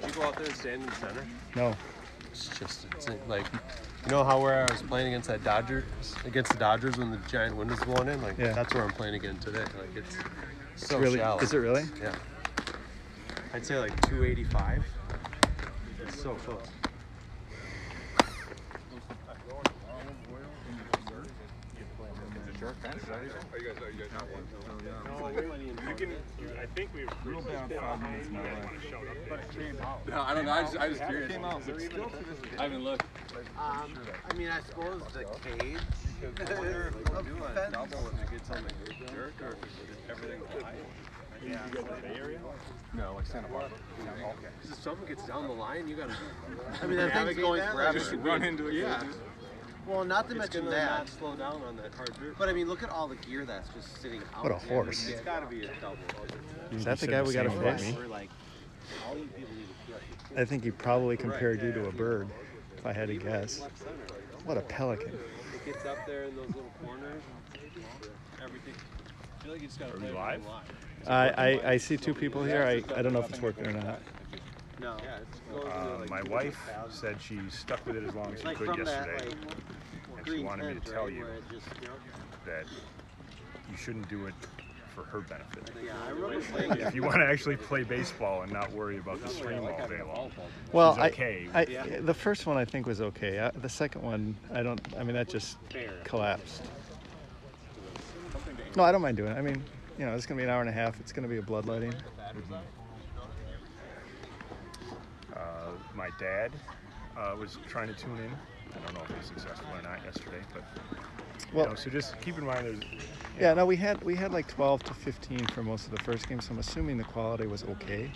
Did you go out there and stand in the center? No. It's just like, you know how where I was playing against the Dodgers when the giant wind was blowing in? Like, yeah. That's where I'm playing again today. Like, it's so really, shallow. Is it really? Yeah. I'd say like 285. It's so close. Are you guys not one? I think we've We'll be on 5 minutes now. but it came out. No, I don't know. I was curious. It came out. I haven't looked. I mean, I suppose the cage. I wonder if we're doing a double if it gets on the dirt or if everything high. You guys in the Bay Area? No, like Santa Barbara. Okay. Because if something gets down the line, you gotta. I mean, that thing's going forever. Just run into it. Yeah. Well, not to It's mention gonna that. not slow down on that hard dirt. But I mean, look at all the gear that's just sitting out. What a there. horse. It's gotta be a double. Is that the guy we got to We're fix? like, all you people need to feel. I think he probably compared you to a bird, if I had to guess. What a pelican. It gets up there in those little corners. Everything. I feel like you just gotta Are we play it live? I see two people here. I don't know if it's working or not. No. Yeah, it's going into, like, My two wife different said she stuck with it as long as she Like could from that, yesterday, like, and she green wanted me to tent, tell right, you where it just, that you shouldn't do it for her benefit. yeah, I remember playing If you want to actually play baseball and not worry about the stream all day long, Well, she's okay. the first one I think was okay. The second one, I mean, that just collapsed. No, I don't mind doing it. I mean, you know, it's going to be an hour and a half. It's going to be a bloodletting. My dad was trying to tune in. I don't know if he was successful or not yesterday, but Well, you know, so just keep in mind there's yeah, no, we had like 12 to 15 for most of the first game, so I'm assuming the quality was okay.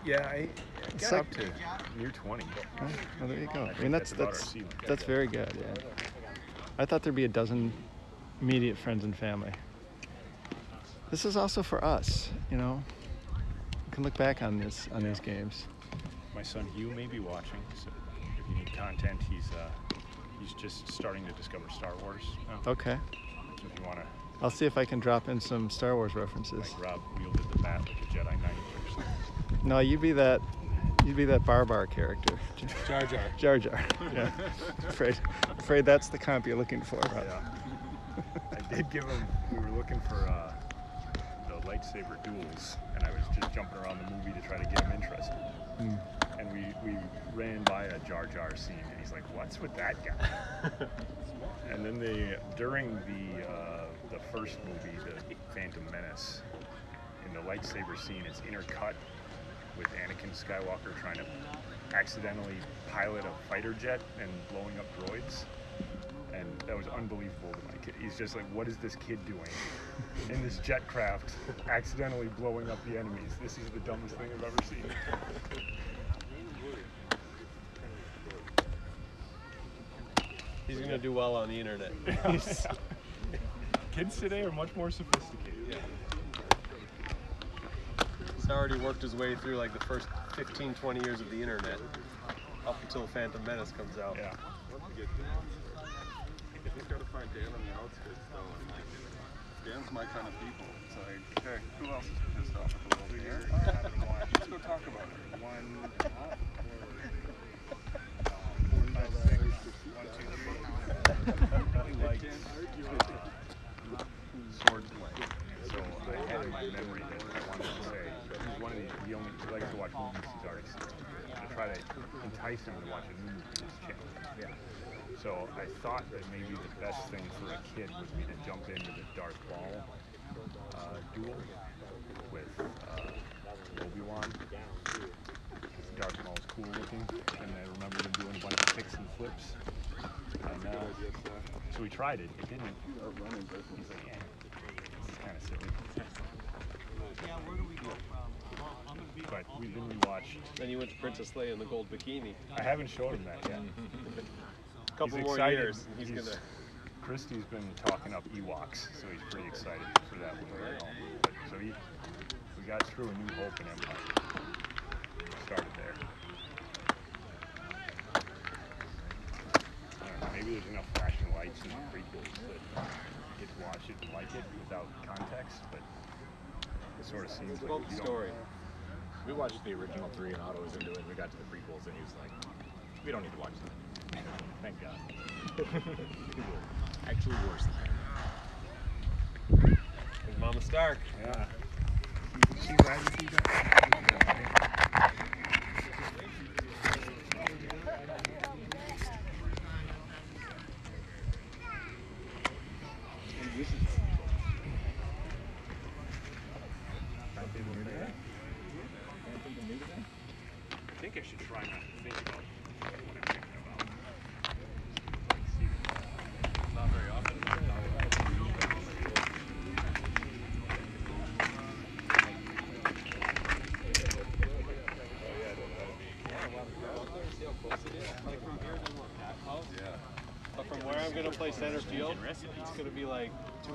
I It's got like- up to near 20. Oh, well, there you go. I think mean, that's about our ceiling. that's very good. Yeah. I thought there'd be a dozen immediate friends and family. This is also for us, you know. We can look back on these games. My son Hugh may be watching, so if you need content, he's just starting to discover Star Wars now. Okay. So if you want to, I'll see if I can drop in some Star Wars references. like Rob wielded the bat like a Jedi Knight or something. No, you'd be that Barbar character. Jar Jar. Jar Jar. Yeah. afraid that's the comp you're looking for. Rob. Yeah. I did give him. We were looking for the lightsaber duels, and I was just jumping around the movie to try to get him interested. Mm. And we ran by a Jar Jar scene, and he's like, "What's with that guy?" And then during the first movie, the Phantom Menace, in the lightsaber scene, it's intercut with Anakin Skywalker trying to accidentally pilot a fighter jet and blowing up droids. And that was unbelievable to my kid. He's just like, what is this kid doing in this jet craft accidentally blowing up the enemies? This is the dumbest thing I've ever seen. He's gonna do well on the internet. Kids today are much more sophisticated. He's already worked his way through like the first 15, 20 years of the internet, up until Phantom Menace comes out. Yeah. I just gotta find Dan on the outskirts though. Dan's my kind of people. It's like, okay, who else is pissed off at the world here? Let's go talk about it. 1, 4, 5, 6, 1, 2, 3. Really liked Sword Play. So I had in my memory that I wanted to say he's one of the only he likes to watch movies he's already seen. To try to entice him to watch a new movie is challenging. Yeah. So I thought that maybe the best thing for a kid would be to jump into the Darth Maul duel with Obi-Wan. Because Darth Maul's cool looking, and I remember him doing a bunch of kicks and flips. And so we tried it. It didn't. He's like, yeah, this is kind of silly. But then we watched. Then you went to Princess Leia in the gold bikini. I haven't showed him that yet. A couple He's more excited. years, and he's gonna. Christy's been talking up Ewoks, so he's pretty excited for that one. So we got through A New Hope and Empire. Started there. I don't know, maybe there's enough flashing lights in the prequels that you get to watch it and like it without context, but it sort of seems It's like about if the you story. We watched the original 3 and Otto was into it. We got to the prequels and he was like, we don't need to watch that. Thank God. Actually worse than that. There's Mama Stark. Yeah. She rides with you I think I should try not to think about what I'm thinking about. Not very often. But from where I'm going to play center field, it's going to be like,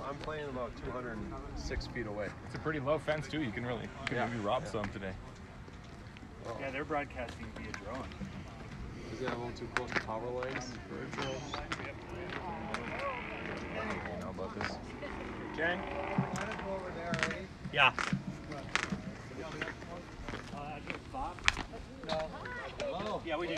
I'm playing about 206 feet away. It's a pretty low fence too. You can maybe rob some today. Yeah, they're broadcasting via drone. Is that a little too close to power lines for a drone? You know about this? Jen? over there already? Yeah. Hello. Yeah, we do.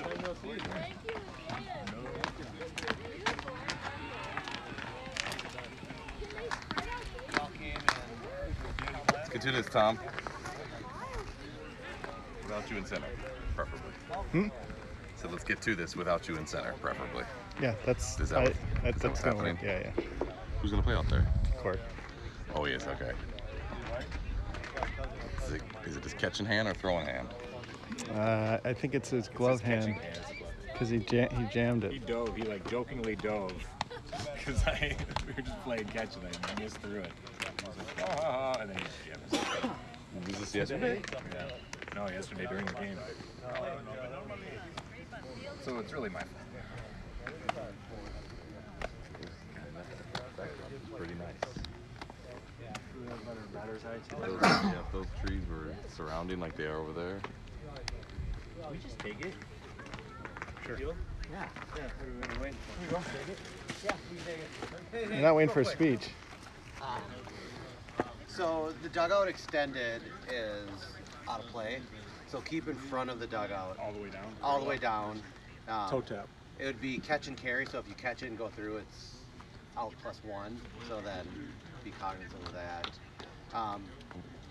Let's get to this, Tom. Without you in center, preferably. So let's get to this without you in center, preferably. Yeah, that's Is that what- that's what's gonna work. happening? Yeah, yeah. Who's gonna play out there? Court. Oh, he is. Okay. Is it his catching hand or throwing hand? I think it's his glove hand because he jammed He it. dove. He like jokingly dove because we were just playing catch and I missed through it. I was like, oh, and then he jammed it. Was this yesterday? Yeah. No, yesterday during the game. So it's really my fault. Pretty nice. If those trees were surrounding like they are over there. Can we just take it? Sure. Yeah. Yeah. Yeah, what are we waiting for? Yeah, we take it. You're not waiting for a speech. So the dugout extended is out of play. So keep in front of the dugout All the way down. all the way down. Toe tap. It would be catch and carry. So if you catch it and go through, it's out +1. So then be cognizant of that.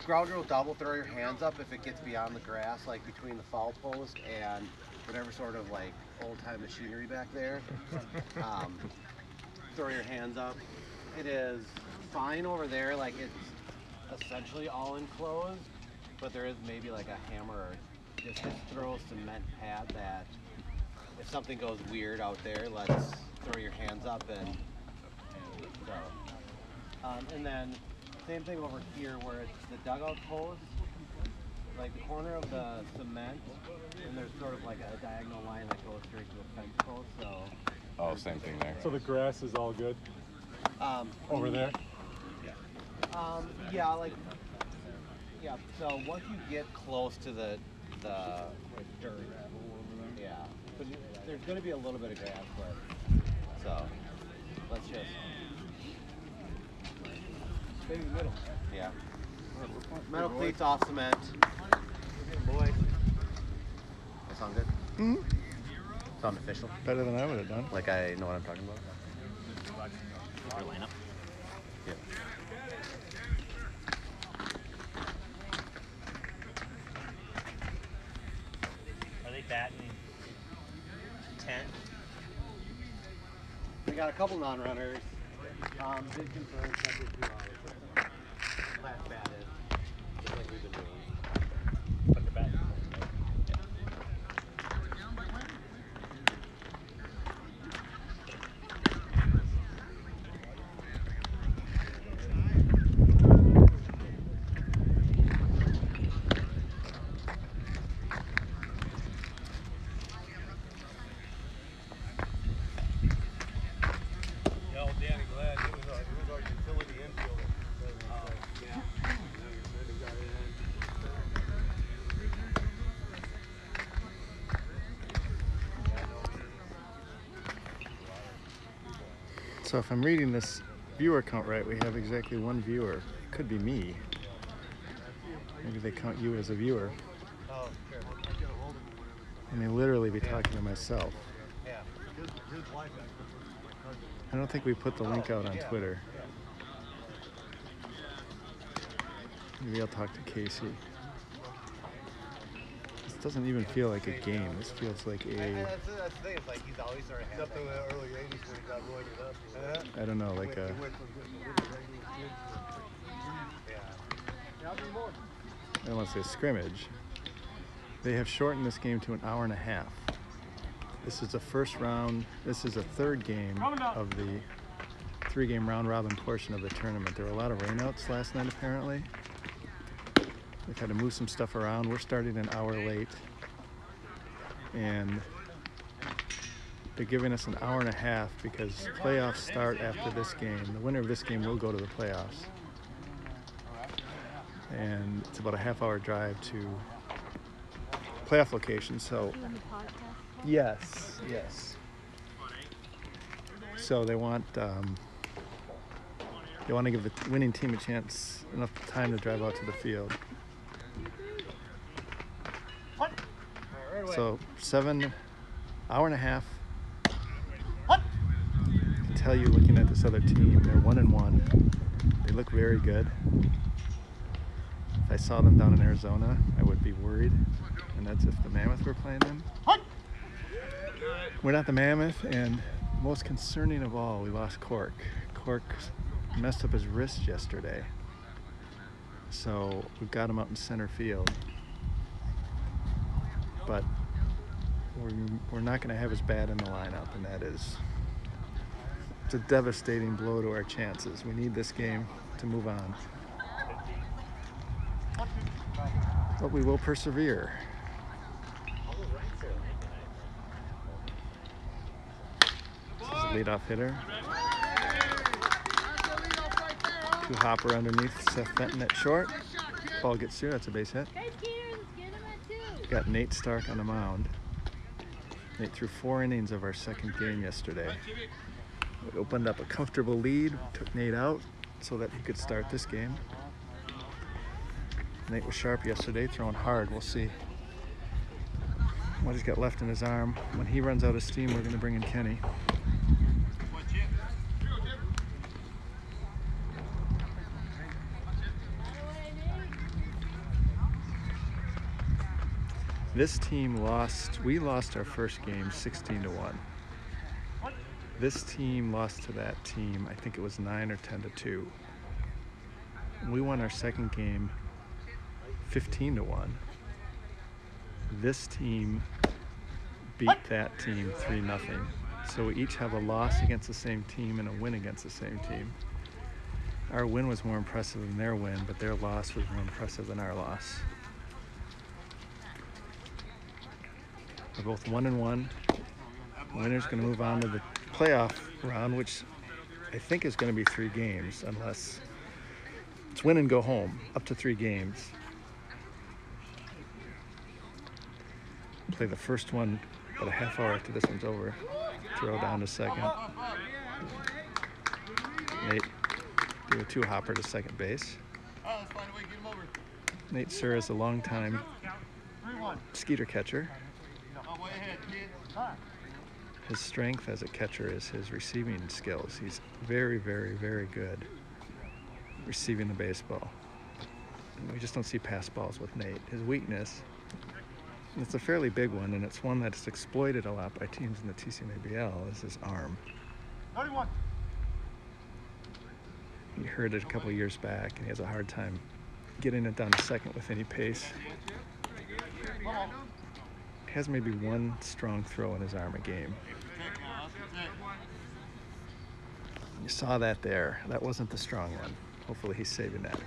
Ground rule double, throw your hands up if it gets beyond the grass, like between the foul post and whatever sort of like old time machinery back there. Throw your hands up. It is fine over there, like it's essentially all enclosed, but there is maybe like a hammer or just throw a cement pad that if something goes weird out there, let's throw your hands up and so. And then same thing over here where it's the dugout post, like the corner of the cement, and there's sort of like a diagonal line that goes straight to the fence post. So, Oh, same thing there. So the grass is all good over there? yeah, like, yeah. So once you get close to the dirt, yeah, but there's going to be a little bit of grass, but so let's just. Maybe middle. Yeah. Metal cleats off cement. Boy. That sound good? Mm-hmm. Sound official? Better than I would have done. Like I know what I'm talking about? Your lineup. Yeah. Are they batting 10? We got a couple non-runners. Big confirmed every 2 hours. Last batted, just like we've been doing. But they're batting. So if I'm reading this viewer count right, we have exactly 1 viewer. Could be me. Maybe they count you as a viewer. Oh, sure. I may literally be talking to myself. Yeah. I don't think we put the link out on Twitter. Maybe I'll talk to Casey. This doesn't even feel like a game. This feels like That's the thing. It's like he's always sort of had. Except in the early 80s when he got rolling it up. I don't know, like a. I don't want to say scrimmage. They have shortened this game to an hour and a half. This is the first round. This is the third game of the 3-game round robin portion of the tournament. There were a lot of rainouts last night, apparently. They've had to move some stuff around. We're starting an hour late. And they're giving us an hour and a half because playoffs start after this game. The winner of this game will go to the playoffs. And it's about a half-hour drive to playoff location. So, yes. So they want to give the winning team a chance, enough time to drive out to the field. So 7 hour and a half. I can tell you, looking at this other team, they're 1-1. They look very good. If I saw them down in Arizona, I would be worried, and that's if the Mammoth were playing them. We're not the Mammoth, and most concerning of all, we lost Cork. Cork messed up his wrist yesterday, so we've got him out in center field. But we're not going to have his bat in the lineup, and it's a devastating blow to our chances. We need this game to move on. But we will persevere. This is a leadoff hitter. 2 hopper underneath Seth Fenton at short. Ball gets through. That's a base hit. Got Nate Stark on the mound. Nate threw 4 innings of our second game yesterday. It opened up a comfortable lead, took Nate out so that he could start this game. Nate was sharp yesterday, throwing hard. We'll see what he's got left in his arm. When he runs out of steam, we're going to bring in Kenny. This team we lost our first game 16-1. This team lost to that team, I think it was 9 or 10-2. We won our second game 15-1. This team beat that team 3-0. So we each have a loss against the same team and a win against the same team. Our win was more impressive than their win, but their loss was more impressive than our loss. We're both 1-1. The winner's going to move on to the playoff round, which I think is going to be 3 games, unless it's win and go home, up to 3 games. Play the first one about a half hour after this one's over. Throw down to second. Nate do a 2-hopper to second base. Nate Sir is a long-time Skeeter catcher. His strength as a catcher is his receiving skills. He's very, very, very good receiving the baseball. And we just don't see pass balls with Nate. His weakness, and it's a fairly big one, and it's one that's exploited a lot by teams in the TCMABL, is his arm. 31. He hurt it a couple years back, and he has a hard time getting it down to second with any pace. He has maybe 1 strong throw in his arm a game. You saw that there. That wasn't the strong one. Hopefully he's saving that.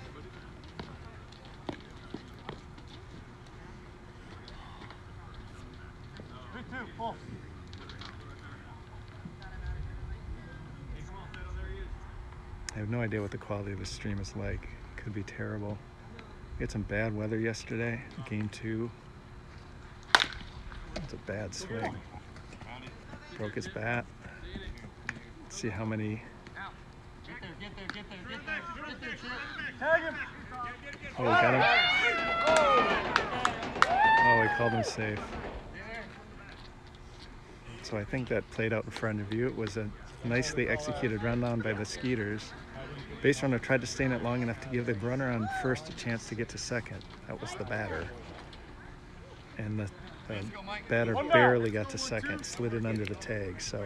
I have no idea what the quality of the stream is like. It could be terrible. We had some bad weather yesterday, game 2. It's a bad swing. Broke his bat. Let's see how many. Oh, we got him. called him safe. So I think that played out in front of you. It was a nicely executed rundown by the Skeeters. Base runner tried to stay in it long enough to give the runner on first a chance to get to second. That was the batter. And the batter barely got to second, slid it under the tag. So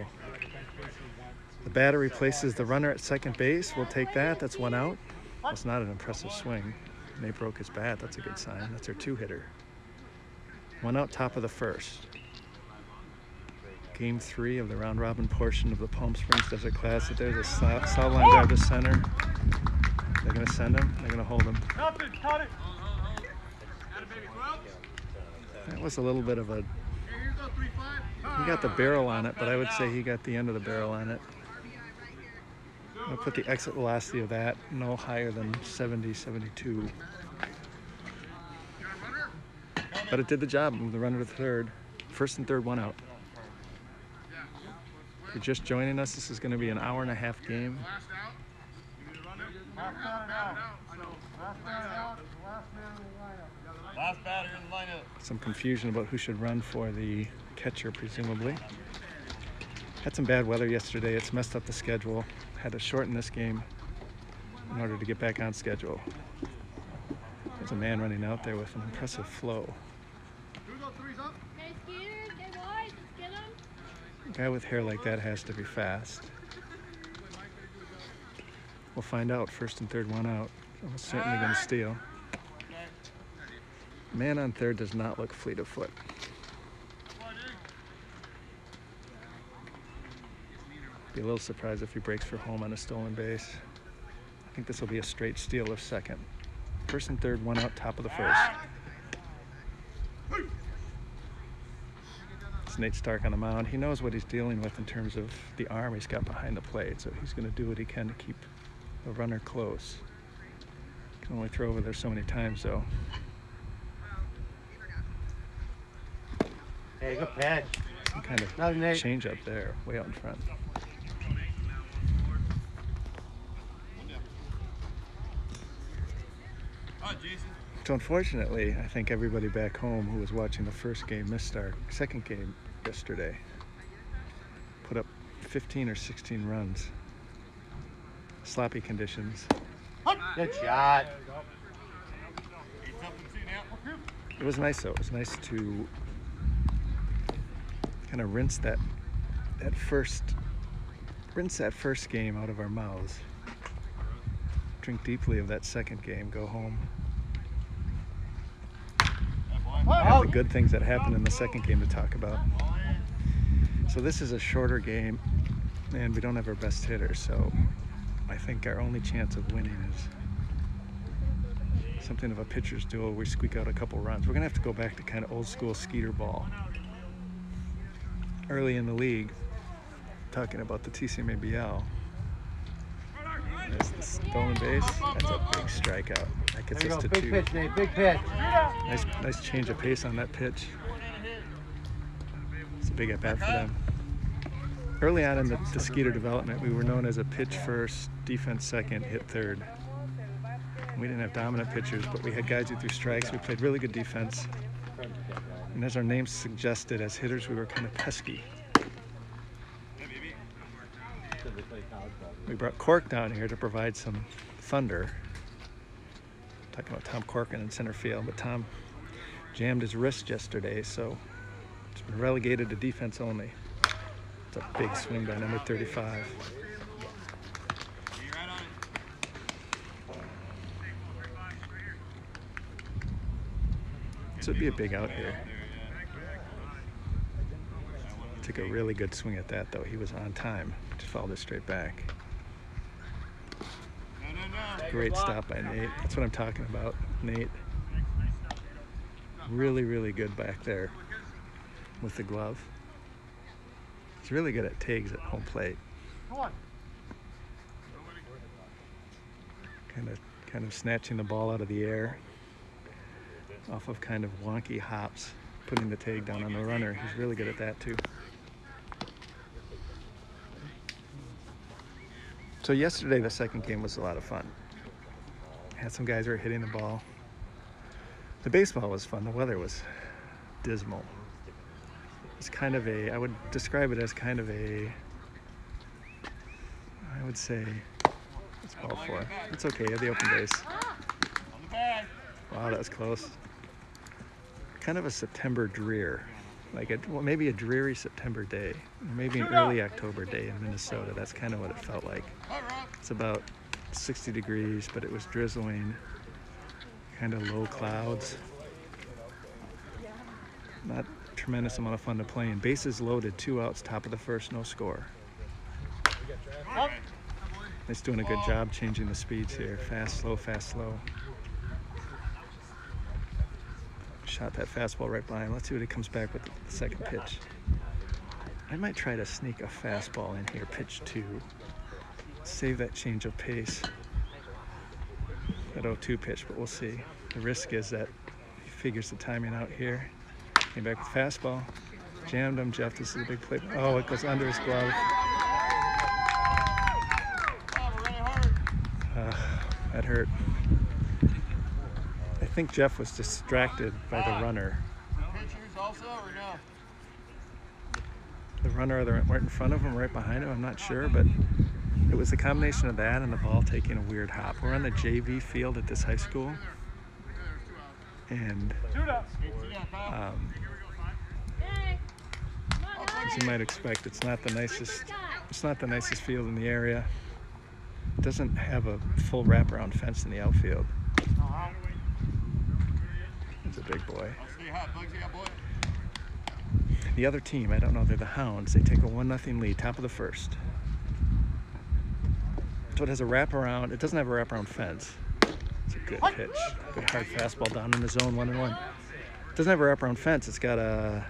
the batter replaces the runner at second base. We'll take that. That's one out. That's not an impressive swing. Nate broke his bat. That's a good sign. That's our two-hitter. One out, top of the first. Game 3 of the round-robin portion of the Palm Springs Desert Classic. There's a solid line drive to center. They're going to send him. They're going to hold him. That was a little bit of a... He got the barrel on it, but I would say he got the end of the barrel on it. I'll put the exit velocity of that no higher than 70, 72. But it did the job. Moved the runner to third. First and third, one out. If you're just joining us, this is going to be an hour-and-a-half game. Last batter in the lineup. Some confusion about who should run for the catcher, presumably. Had some bad weather yesterday. It's messed up the schedule. Had to shorten this game in order to get back on schedule. There's a man running out there with an impressive flow. A guy with hair like that has to be fast. We'll find out. First and third, one out. Almost certainly going to steal. Man on third does not look fleet of foot. Be a little surprised if he breaks for home on a stolen base. I think this will be a straight steal of second. First and third, one out, top of the first. It's Nate Stark on the mound. He knows what he's dealing with in terms of the arm he's got behind the plate, so he's going to do what he can to keep the runner close. Can only throw over there so many times, though. Hey, good pitch. Some kind of change up there, way out in front. So unfortunately, I think everybody back home who was watching the first game missed our second game yesterday. Put up 15 or 16 runs. Sloppy conditions. Good shot. It was nice though. It was nice to kind of rinse that first game out of our mouths. Drink deeply of that second game. Go home. Have the good things that happened in the second game to talk about. So this is a shorter game, and we don't have our best hitter, so I think our only chance of winning is something of a pitcher's duel where we squeak out a couple runs. We're going to have to go back to kind of old school Skeeter ball. Early in the league, talking about the TCMABL, there's the stolen base. That's a big strikeout. That gets us to big 2. Pitch, Nate. Big pitch. Nice change of pace on that pitch. It's a big at bat for them. Early on in the Skeeter development, we were known as a pitch first, defense second, hit third. We didn't have dominant pitchers, but we had guys who threw strikes. We played really good defense. And as our name suggested, as hitters, we were kind of pesky. We brought Cork down here to provide some thunder. Talking about Tom Corkin in center field, but Tom jammed his wrist yesterday, so it's been relegated to defense only. It's a big swing by number 35. This would be a big out here. Took a really good swing at that, though. He was on time. Just fouled it straight back. Great stop by Nate. That's what I'm talking about, Nate. Really, really good back there with the glove. He's really good at tags at home plate. Kind of snatching the ball out of the air off of kind of wonky hops, putting the tag down on the runner. He's really good at that too. So yesterday, the second game was a lot of fun. Had some guys who were hitting the ball. The baseball was fun. The weather was dismal. It's kind of a, I would describe it as kind of a, I would say, it's ball 4. It's okay, at the open base. Wow, that was close. Kind of a September drear. Like well, maybe a dreary September day, maybe an early October day in Minnesota. That's kind of what it felt like. It's about 60 degrees, but it was drizzling, kind of low clouds. Not a tremendous amount of fun to play in. Bases loaded, 2 outs, top of the first, no score. It's doing a good job changing the speeds here. Fast, slow, fast, slow. Shot that fastball right by him. Let's see what he comes back with the second pitch. I might try to sneak a fastball in here, pitch 2. Save that change of pace. That 0-2 pitch, but we'll see. The risk is that he figures the timing out here. Came back with fastball. Jammed him. Jeff, this is a big play. Oh, it goes under his glove. That hurt. I think Jeff was distracted by the runner. The runner either right in front of him or right behind him, I'm not sure, but it was a combination of that and the ball taking a weird hop. We're on the JV field at this high school, and as you might expect, it's not the nicest field in the area. It doesn't have a full wraparound fence in the outfield. It's a big boy. The other team, I don't know, they're the Hounds. They take a 1-0 lead, top of the first. So it has a wraparound. It doesn't have a wraparound fence. It's a good pitch. Good hard fastball down in the zone, 1-1. It doesn't have a wraparound fence. It's got a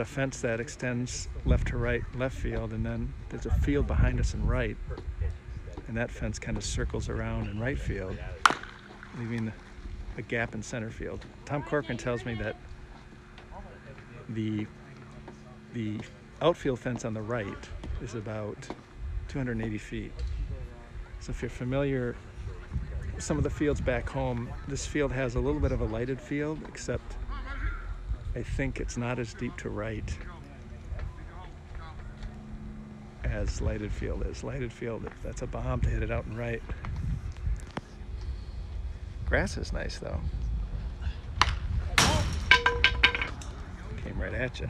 fence that extends left to right, left field, and then there's a field behind us in right. And that fence kind of circles around in right field, leaving a gap in center field. Tom Corcoran tells me that the outfield fence on the right is about 280 feet. So if you're familiar with some of the fields back home, this field has a little bit of a lighted field, except I think it's not as deep to right as lighted field is. Lighted field, that's a bomb to hit it out and right. Grass is nice though. Came right at you.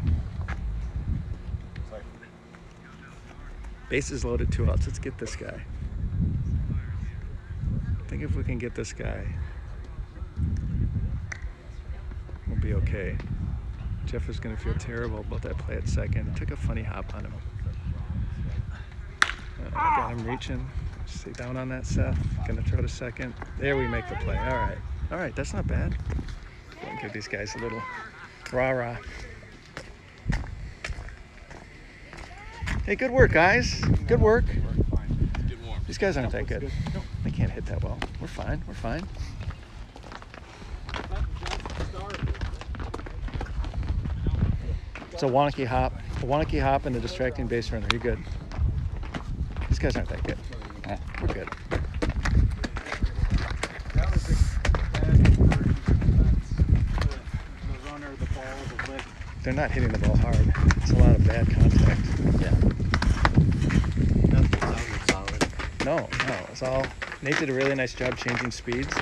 Bases loaded, 2 outs. Let's get this guy. I think if we can get this guy, we'll be okay. Jeff is going to feel terrible about that play at second. It took a funny hop on him. Got him reaching. Stay down on that, Seth. Gonna throw to second. There we make the play. All right, that's not bad. I'll give these guys a little rah-rah. Hey, good work, guys. Good work. These guys aren't that good. They can't hit that well. We're fine. We're fine. It's a Wanakee hop and a distracting base runner. You're good. These guys aren't that good. We're good. They're not hitting the ball hard. It's a lot of bad contact. Yeah. Nothing solid. No, it's all. Nate did a really nice job changing speeds.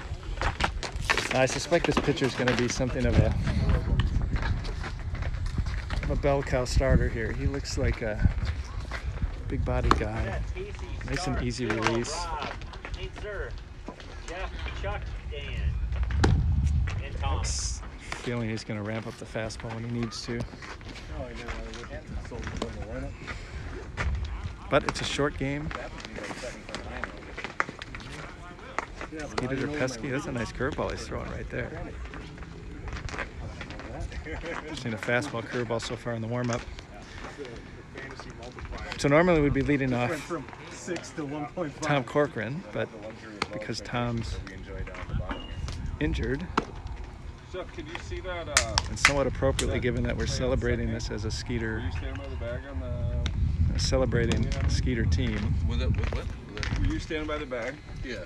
I suspect this pitcher is going to be something of a bell cow starter here. He looks like a big body guy. Nice and easy release. Feeling he's going to ramp up the fastball when he needs to. But it's a short game. Heated or pesky. That's a nice curveball he's throwing right there. Seen a fastball curveball so far in the warm-up. So normally we'd be leading off Tom Corcoran, but because Tom's injured, Can you see that? and somewhat appropriately given that we're celebrating this as a Skeeter, You stand by the bag on the. celebrating a Skeeter team. What? Were you standing by the bag? Yeah.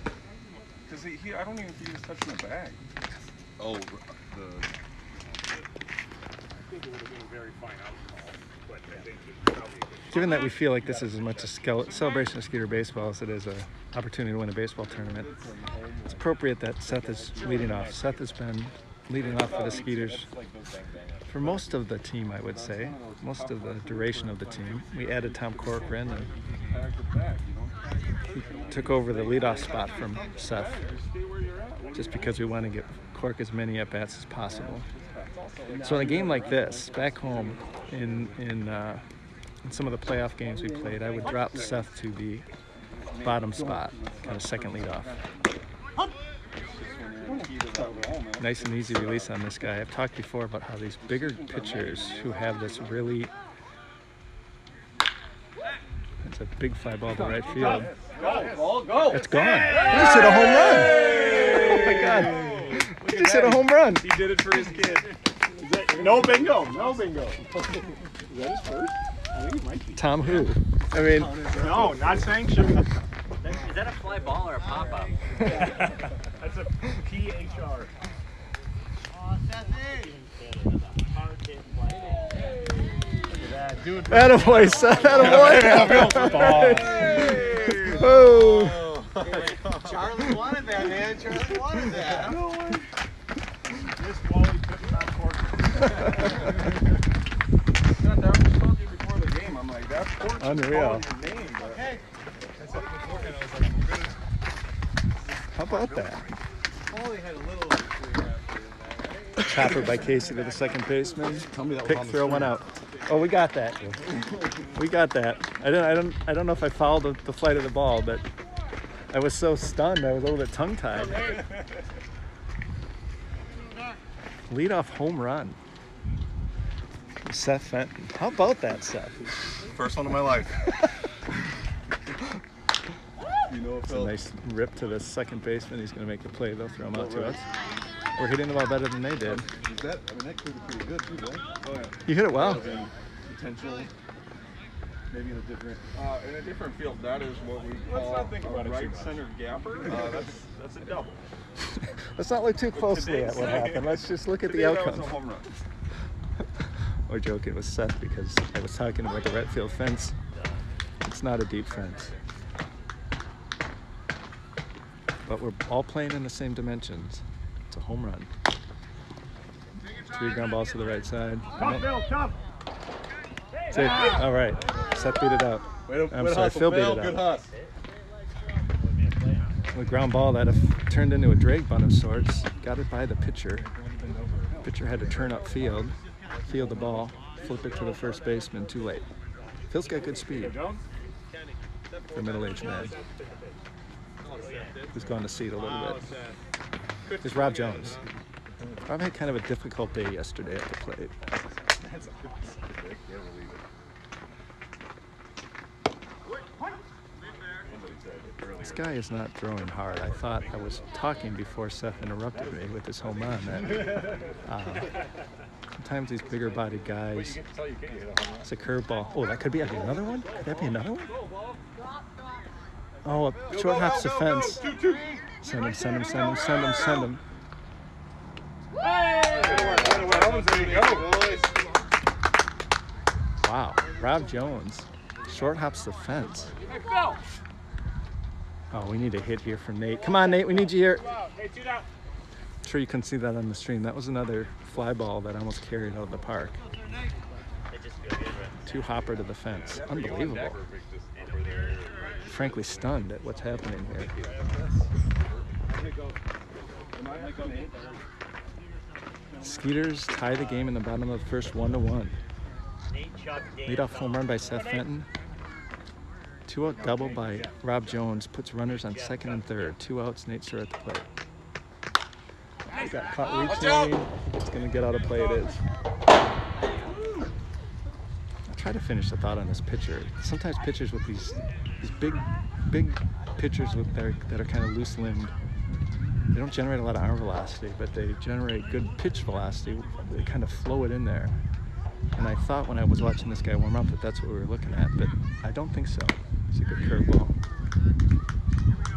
Because I don't even think he was touching the bag. Oh, think it would have been a very fine outcome, but I think it's probably a good Given that we feel like this is as much a celebration of Skeeter baseball as it is an opportunity to win a baseball tournament, it's appropriate that Seth is leading off. Seth has been leading off for the Skeeters for most of the team, I would say, most of the duration of the team. We added Tom Corcoran, and he took over the leadoff spot from Seth just because we want to get Cork as many at-bats as possible. So in a game like this, back home in some of the playoff games we played, I would drop Seth to the bottom spot, kind of second leadoff. Nice and easy release on this guy. I've talked before about how these bigger pitchers who have this really... It's a big fly ball to right field. Go! It's gone. He just hit a home run. Oh my God. He just hit a home run. He did it for his kid. No bingo! No bingo! Is that his first? I think it might be. Tom who? I mean, No, not sanctioned. Is that a fly ball or a pop-up? That's a PHR. attaboy, Seth, attaboy. Oh. Charlie wanted that, man. Charlie wanted that. This Wally couldn't not Cork. I was told you before the game. I'm like, that's Cork's Unreal. calling your name, but That's up beforehand. I was like, I'm good. How about that? Paulie had a little. Chopper by Casey to the second baseman. Pick, throw one out. Oh, we got that. We got that. I don't know if I followed the flight of the ball, but I was so stunned. I was a little bit tongue-tied. Leadoff home run. Seth Fenton. How about that, Seth? first one of my life. You know, It's a nice rip to the second baseman. He's going to make the play. They'll throw him out to us. We're hitting the ball better than they did. that could be pretty good too, right? Oh yeah. You hit it well. Potential. Maybe in a different field. That is what we call a right-centered gapper. That's a double. Let's not look too closely at what happened. Let's just look at the outcome. That was a home run. We're joking with Seth because I was talking about the right field fence. It's not a deep fence. But we're all playing in the same dimensions. It's a home run. 3 ground balls to the right side. Safe. All right. Seth beat it out. I'm sorry, Phil beat it Good out. hustle. The ground ball that turned into a drag bunt of sorts. Got it by the pitcher. Pitcher had to turn up field the ball, flip it to the first baseman. Too late. Phil's got good speed for a middle-aged man. Who's gone to seat a little bit. There's Rob Jones. Rob had kind of a difficult day yesterday at the plate. This guy is not throwing hard. I thought I was talking before Seth interrupted me with his home run. Sometimes these bigger bodied guys, it's a curveball. Oh, that could be another one? Could that be another one? Oh, a short hops the fence. Send him, send him, send him, send him, send him. Wow, Rob Jones short hops the fence. Oh, we need a hit here from Nate. Come on, Nate, we need you here. I'm sure you couldn't see that on the stream. That was another fly ball that almost carried out of the park. 2 hopper to the fence. Unbelievable. Frankly stunned at what's happening here. Skeeters tie the game in the bottom of the first 1-1. Leadoff home run by Seth Fenton. 2-out double by Rob Jones puts runners on second and third. 2 outs, Nate Sir at the plate. He got caught reaching. It's going to get out of play. It is. I'll try to finish the thought on this pitcher. Sometimes pitchers with these big pitchers that are kind of loose-limbed, they don't generate a lot of arm velocity, but they generate good pitch velocity. They kind of flow it in there. And I thought when I was watching this guy warm up that that's what we were looking at, but I don't think so. It's a good curveball.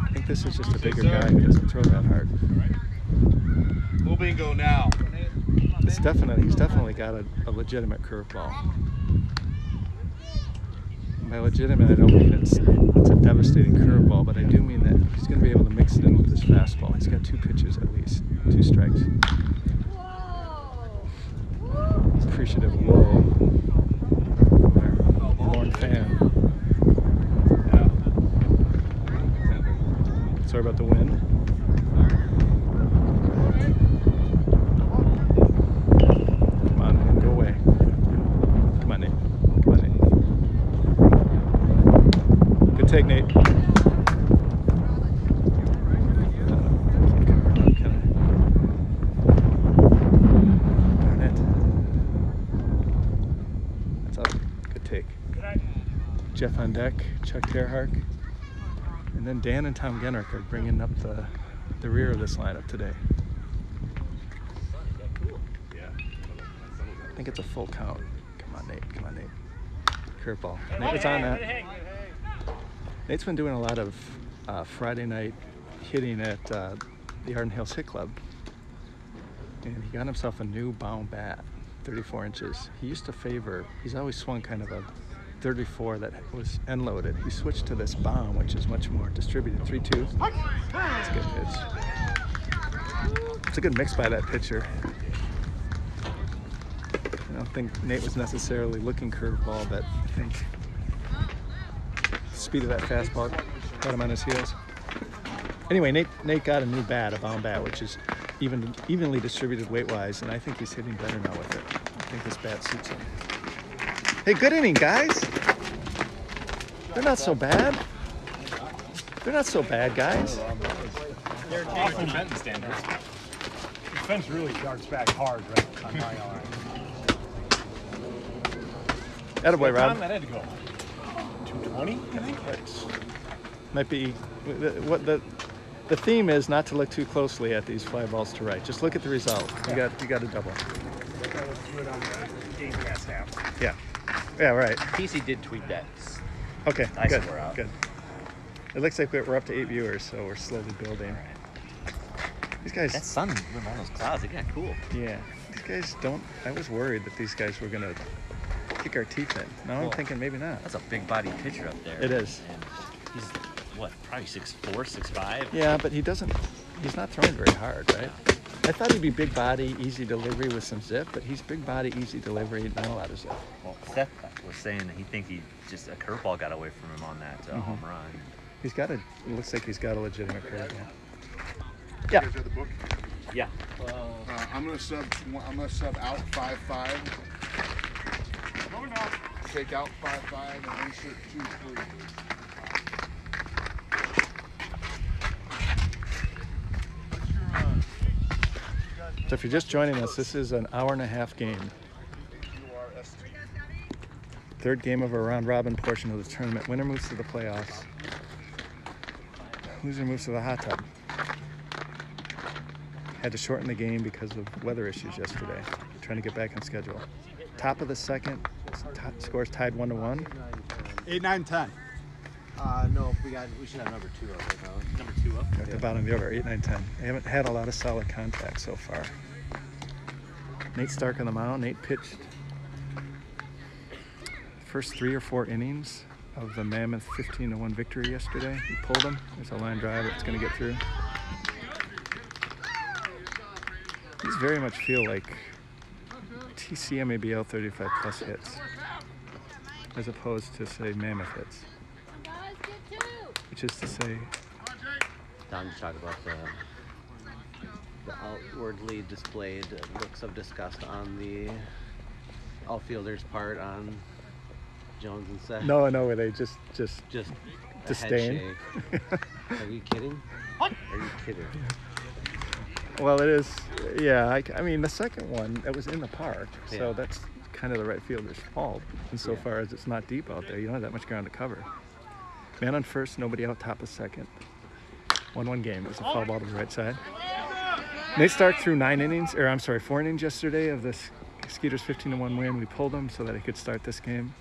I think this is just a bigger guy who doesn't throw that hard. Full bingo now. He's definitely got a legitimate curveball. And by legitimate, I don't mean it's a devastating curveball, but I do mean that he's going to be able to mix it in with his fastball. He's got 2 pitches at least, 2 strikes. He's appreciative of Whoa. Born fan. Sorry about the wind. Come on, Nate, go away. Come on, Nate. Come on, Nate. Good take, Nate. Darn it. That's up. Good take. Jeff on deck, Chuck Terhark. And then Dan and Tom Genrich are bringing up the rear of this lineup today. I think it's a full count. Come on, Nate. Come on, Nate. Curveball. Nate was on that. Nate's been doing a lot of Friday night hitting at the Arden Hills Hit Club. And he got himself a new bound bat, 34 inches. He used to favor, he's always swung kind of a 34 that was end loaded. He switched to this bomb, which is much more distributed. 3-2. That's a good pitch. It's a good mix by that pitcher. I don't think Nate was necessarily looking curveball, but I think the speed of that fastball got him on his heels. Anyway, Nate got a new bat, a bound bat, which is evenly distributed weight-wise, and I think he's hitting better now with it. I think this bat suits him. Hey, good inning, guys. They're not so bad. They're not so bad, guys. They're taking Benton standards. The fence really darts back hard right on my arm. Attaboy, Rob. That had to go 220, I think. Might be what the theme is not to look too closely at these fly balls to right. Just look at the result. You got a double. Let's do it on the game pass app. Yeah. Yeah, right. PC did tweet that. Okay, Nice, good. we're out. Good. It looks like we're up to 8 viewers, so we're slowly building. These guys. That sun with all those clouds, it got cool. Yeah. These guys don't. I was worried that these guys were gonna kick our teeth in. Now I'm thinking maybe not. That's a big body pitcher up there. It is. And he's what, probably 6'4", 6'5"? Yeah, but he's not throwing very hard, right? I thought he'd be big body, easy delivery with some zip, but he's big body, easy delivery, not a lot of zip. Well, Seth was saying that he thinks a curveball got away from him on that home run. It looks like he's got a legitimate curveball. You Yeah. guys read the book? Yeah. I'm gonna sub out 5-5. Take out 5-5 and insert 2-3. So if you're just joining us, this is an hour-and-a-half game. Third game of our round-robin portion of the tournament. Winner moves to the playoffs. Loser moves to the hot tub. Had to shorten the game because of weather issues yesterday. Trying to get back on schedule. Top of the second, scores tied 1-1. 8, 9, 10. No, we should have number 2 up right now. Number 2 up. At the bottom of the order, 8, 9, 10. They haven't had a lot of solid contact so far. Nate Stark on the mound. Nate pitched first 3 or 4 innings of the Mammoth 15-1 victory yesterday. He pulled him. There's a line drive that's going to get through. These very much feel like TCMABL 35 plus hits, as opposed to, say, Mammoth hits. Which is to say, Don, just talk about the outwardly displayed looks of disgust on the outfielders' part on Jones and Seth. no, where they just a disdain. head shake. Are you kidding? Are you kidding? Well, it is, yeah. I mean, the second one, it was in the park, so Yeah. that's kind of the right fielder's fault insofar as it's not deep out there. You don't have that much ground to cover. Man on first, nobody out, top of second. 1-1 game. It was a foul ball to the right side. Nate Stark threw 4 innings yesterday of this Skeeters 15-1 win. We pulled him so that he could start this game.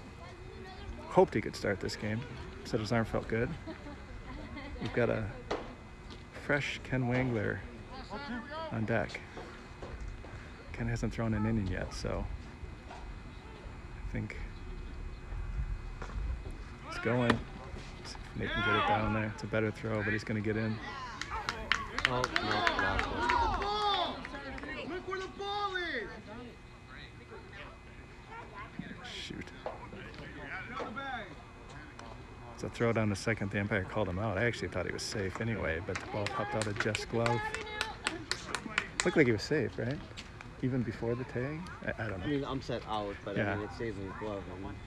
Hoped he could start this game. Said his arm felt good. We've got a fresh Ken Wangler on deck. kind of hasn't thrown an inning yet, so I think it's going. See if Nate can get it down there. It's a better throw, but he's going to get in. Oh, no, last one. Look where the ball is! Shoot. It's a throw down to second. The umpire called him out. I actually thought he was safe anyway, but the ball popped out of Jeff's glove. Looked like he was safe, right? Even before the tag? I don't know. I mean, I'm set out, but Yeah. I mean, it stays in his glove.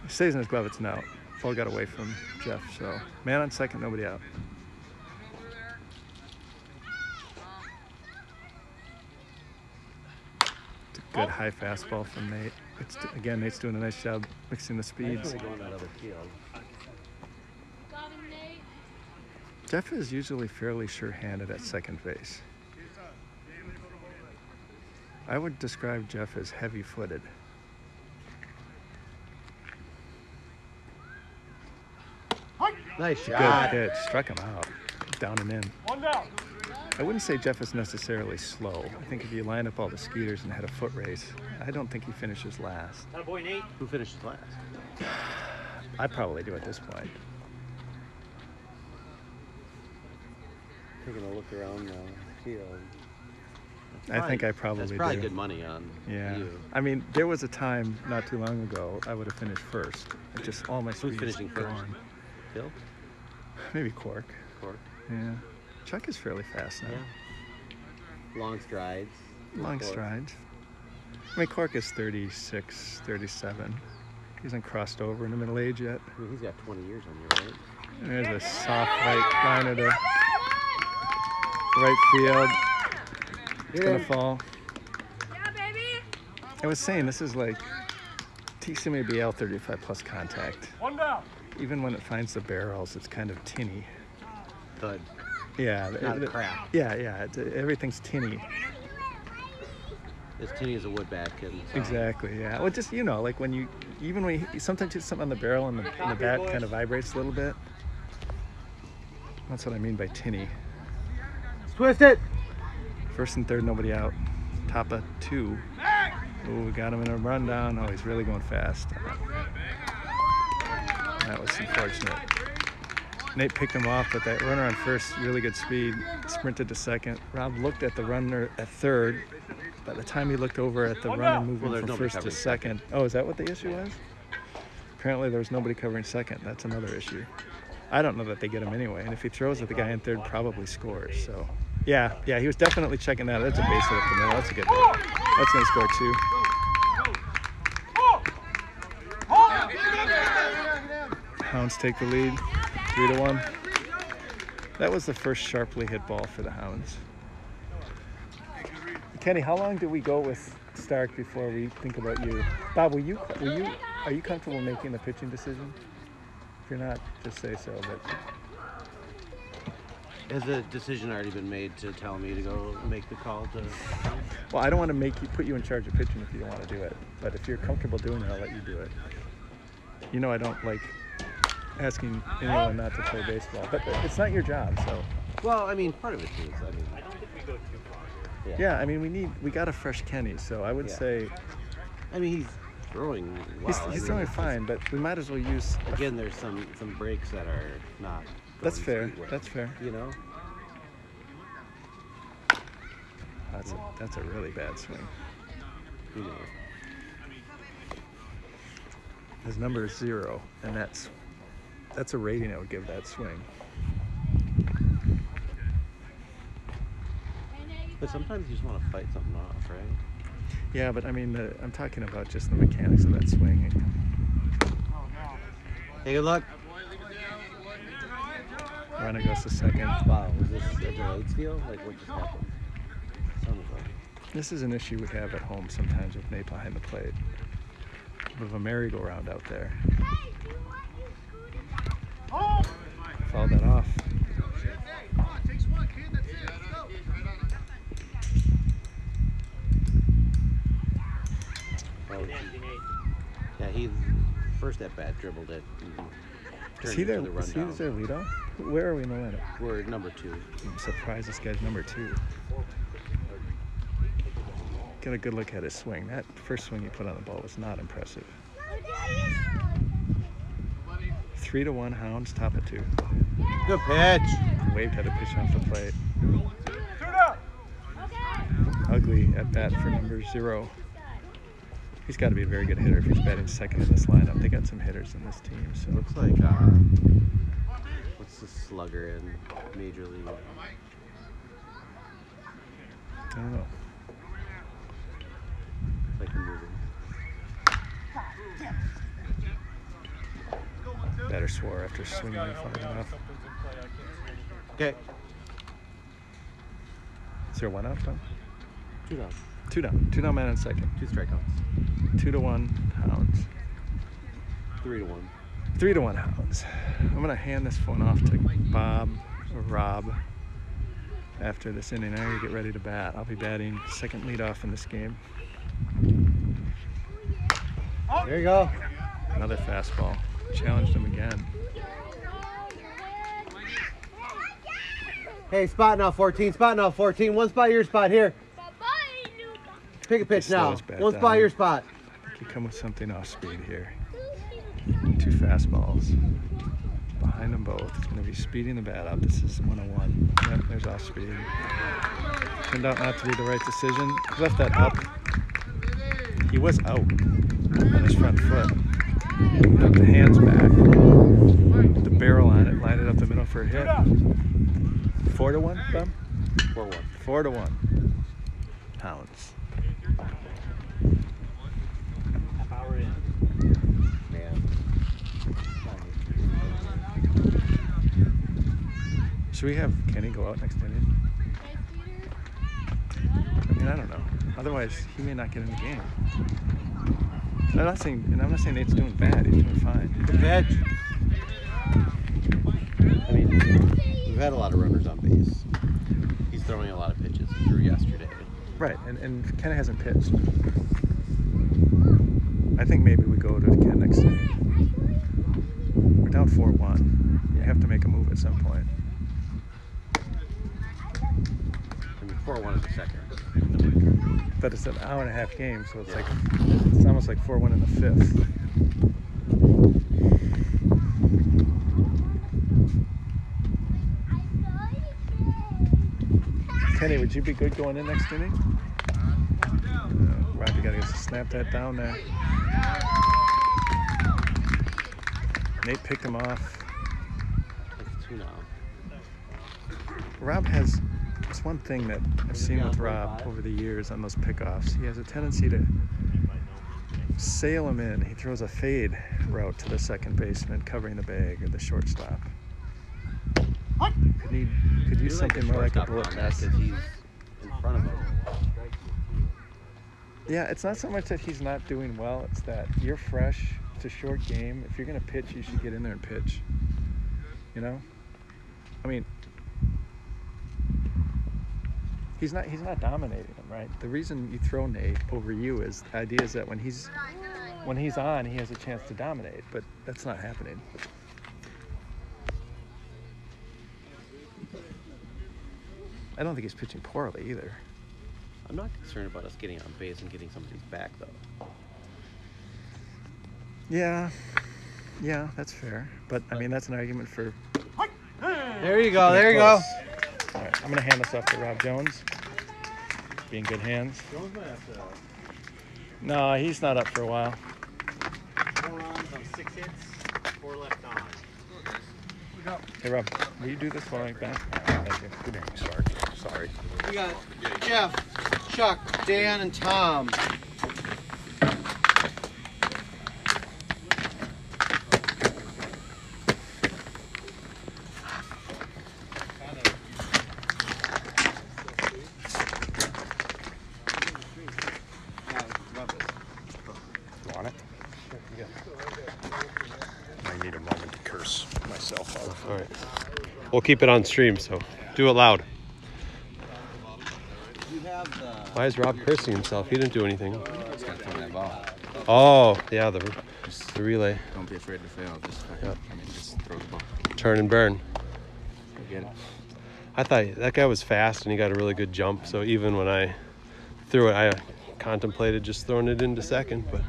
It stays in his glove, it's an out. Ball got away from Jeff, so man on second, nobody out. It's a good high fastball from Nate. Again, Nate's doing a nice job mixing the speeds. Going that other field. Jeff is usually fairly sure-handed at second base. I would describe Jeff as heavy-footed. Nice Good shot. pitch, struck him out, down and in. I wouldn't say Jeff is necessarily slow. I think if you line up all the skeeters and had a foot race, I don't think he finishes last. Boy, Nate. Who finishes last? I probably do at this point. Taking a look around the field. I think I probably That's probably do. good money on Yeah. you. I mean, there was a time not too long ago I would have finished first. It just all my Who's speed finishing is first? gone. Phil? Maybe Cork. Cork? Yeah. Chuck is fairly fast now. Yeah. Long strides. Long Cork. strides. I mean, Cork is 36, 37. He hasn't crossed over into middle age yet. I mean, he's got 20 years on you, right? And there's a soft right liner to right field. It's gonna fall. Yeah, baby. I was saying this is like TCMABL 35 plus contact. One down. Even when it finds the barrels, it's kind of tinny. Thud. Yeah. Not crap. Yeah. Everything's tinny. As tinny as a wood bat can. Exactly. Yeah. Well, just like when you sometimes you something on the barrel and the bat kind of vibrates a little bit. That's what I mean by tinny. Twist it! First and third, nobody out. Top of 2. Oh, we got him in a rundown. Oh, he's really going fast. That was unfortunate. Nate picked him off, but that runner on first, really good speed, sprinted to second. Rob looked at the runner at third. By the time he looked over at the runner moving there's from nobody first to covering second. Oh, is that what the issue was? Apparently there was nobody covering second. That's another issue. I don't know that they get him anyway. And if he throws at the guy in third, probably scores. So, yeah, he was definitely checking that. That's a base hit up the middle. That's a good hit. That's going to score 2. Hounds take the lead, 3-1. That was the first sharply hit ball for the Hounds. Kenny, how long do we go with Stark before we think about you? Bob, are you comfortable making the pitching decision? If you're not, just say so. But Has the decision already been made to tell me to go make the call to? well, I don't want to put you in charge of pitching if you don't want to do it. But if you're comfortable doing it, I'll let you do it. I don't like asking anyone not to play baseball, but it's not your job, so. Well, I mean, part of it is. I mean, I don't think we go too far. Yeah, I mean, we got a fresh Kenny, so I would Yeah. say I mean, he's throwing well. he's throwing fine, but we might as well use. Again, there's some breaks that are not. That's going fair. sweet with, That's fair. You know. That's a really bad swing. You know. His number is 0, and that's a rating I would give that swing. But sometimes you just want to fight something off, right? Yeah, but I mean, I'm talking about just the mechanics of that swing. Hey, good luck. Runner goes to second. Wow, was this a delayed steal? Like, what just happened? Sounded like. This is an issue we have at home sometimes with Nate behind the plate. We have a merry-go-round out there. Fouled that off. Oh, yeah, he first at bat dribbled it. Is he their leadoff? Where are we in the lineup? We're number 2. I'm surprised this guy's number 2. get a good look at his swing. That first swing he put on the ball was not impressive. 3-1 Hounds, top of 2. Good pitch. Wade had a pitch off the plate. Ugly at bat for number 0. He's got to be a very good hitter if he's batting second in this lineup. They got some hitters in this team. So Looks like what's the slugger in Major League? I don't know. Like the movie. Batter swore after swinging it far enough. Okay. Is there 1 out, Tom? 2 down. 2 down. 2 down, man on second. 2 strikeouts. 2-1 Hounds. 3-1. 3-1 Hounds. I'm going to hand this phone off to Bob or Rob after this inning. I'm going to get ready to bat. I'll be batting second leadoff in this game. There you go. Another fastball. Challenged him again. Hey, spot now 14. Spot now 14. 1 spot, your spot here. Pick a pitch Slow now. his bat 1 spot, down. your spot. I think you come with something off speed here. 2 fastballs. Behind them both. He's going to be speeding the bat up. This is 101. Yep, there's off speed. Turned out not to be the right decision. He left that up. He was out on his front foot. Got the hands back. The barrel on it. Lined it up the middle for a hit. 4-1, Bob? 4-1. 4-1. Hounds. Power in. Man. Should we have Kenny go out next inning? I mean, I don't know. Otherwise, he may not get in the game. I'm not saying Nate's doing bad. He's doing fine. Good pitch. I mean, we've had a lot of runners on base. He's throwing a lot of pitches. He threw yesterday. Right, and Ken hasn't pitched. I think maybe we go to Ken next inning. We're down 4-1. You have to make a move at some point. I mean, 4-1 is the second. But it's an hour-and-a-half game, so it's like it's almost like 4-1 in the 5th. Kenny, would you be good going in next inning? Robbie got to snap that down there. Nate picked him off. It's 2 now. Rob has this one thing that I've seen with Rob over the years on those pickoffs. He has a tendency to sail him in. He throws a fade route to the second baseman, covering the bag or the shortstop. Could use something more like a bullet pass. Because he's in front of him. Yeah, it's not so much that he's not doing well. It's that you're fresh. It's a short game. If you're going to pitch, you should get in there and pitch. You know? I mean, he's not dominating him, right? The reason you throw Nate over you is the idea is that when he's on, he has a chance to dominate, but that's not happening. I don't think he's pitching poorly either. I'm not concerned about us getting on base and getting somebody's back, though. Yeah, that's fair. But I mean, that's an argument for. There you go. There you go. All right, I'm gonna hand this off to Rob Jones. Be in good hands. No, he's not up for a while. 4 runs on 6 hits, 4 left on. Hey Rob, will you do this while I'm back? Thank you. Good morning, Sorry. We got Jeff, Chuck, Dan, and Tom. Want it? I need a moment to curse myself out. All right. We'll keep it on stream, so do it loud. Why is Rob cursing himself? He didn't do anything. Just gotta throw that ball. Oh, yeah, the relay. Don't be afraid to fail. Just, just throw the ball. Turn and burn. Get it. I thought that guy was fast and he got a really good jump. So even when I threw it, I contemplated just throwing it into second, but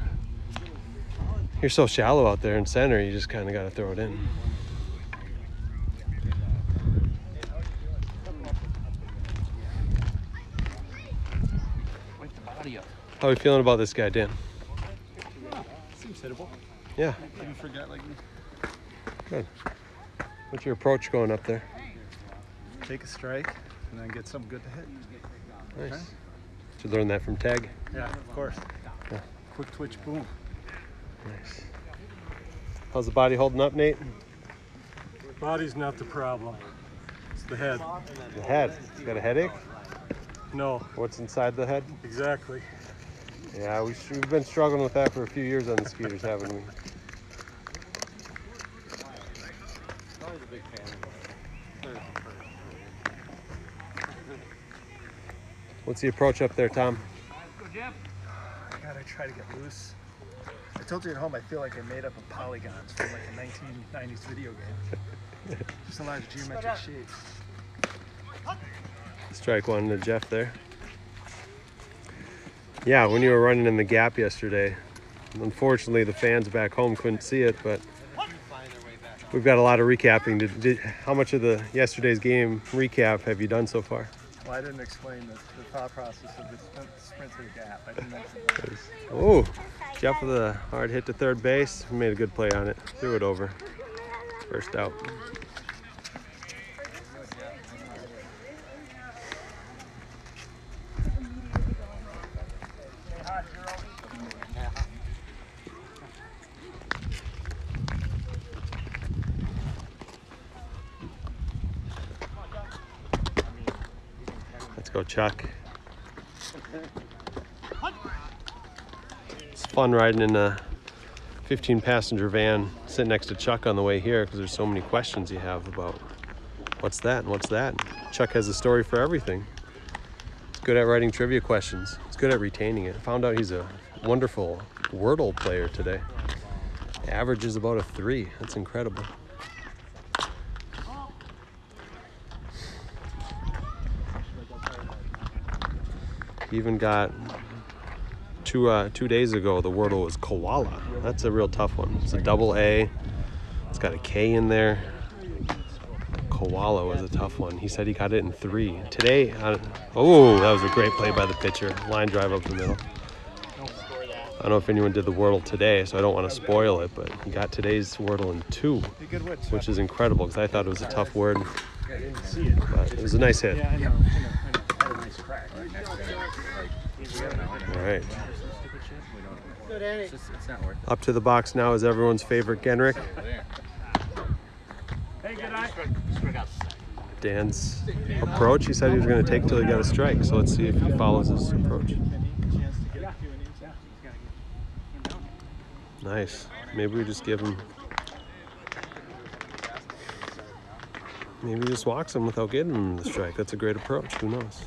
you're so shallow out there in center, you just kind of got to throw it in. How are you feeling about this guy, Dan? Seems hittable. Yeah. Didn't forget like me. Good. What's your approach going up there? Take a strike and then get something good to hit. Nice. Okay. Did you learn that from Tag? Yeah, of course. Yeah. Quick twitch, boom. Nice. How's the body holding up, Nate? Body's not the problem. It's the head. The head. You got a headache? No, What's inside the head? exactly. Yeah, we've been struggling with that for a few years on the Skeeters, haven't we? What's the approach up there, Tom? God, I try to get loose. I told you at home I feel like I made up of polygons from like a 1990s video game. Just a lot of geometric shapes. Strike one to Jeff there. Yeah, when you were running in the gap yesterday, unfortunately the fans back home couldn't see it, but we've got a lot of recapping. How much of the yesterday's game recap have you done so far? Well, I didn't explain the thought process of the sprint to the gap. I didn't mention that. Oh, Jeff with a hard hit to third base. He made a good play on it. Threw it over. First out. Let's go, Chuck. It's fun riding in a 15-passenger van, sitting next to Chuck on the way here, because there's so many questions you have about what's that and what's that. Chuck has a story for everything. He's good at writing trivia questions. He's good at retaining it. Found out he's a wonderful Wordle player today. Average is about a 3. That's incredible. He even got 2 days ago, the Wordle was koala. That's a real tough one. It's a double A. It's got a K in there. Koala was a tough one. He said he got it in 3. Today, oh, that was a great play by the pitcher. Line drive up the middle. I don't know if anyone did the Wordle today, so I don't want to spoil it, but he got today's Wordle in 2, which is incredible because I thought it was a tough word. But it was a nice hit. Yeah, I know. Had a nice crack right next to it. All right. It's not worth it. Up to the box now is everyone's favorite Genrick. Hey, good night. Dan's approach, he said he was going to take till he got a strike, so let's see if he follows his approach. Nice. Maybe we just give him, maybe he just walks him without getting him the strike. That's a great approach. Who knows?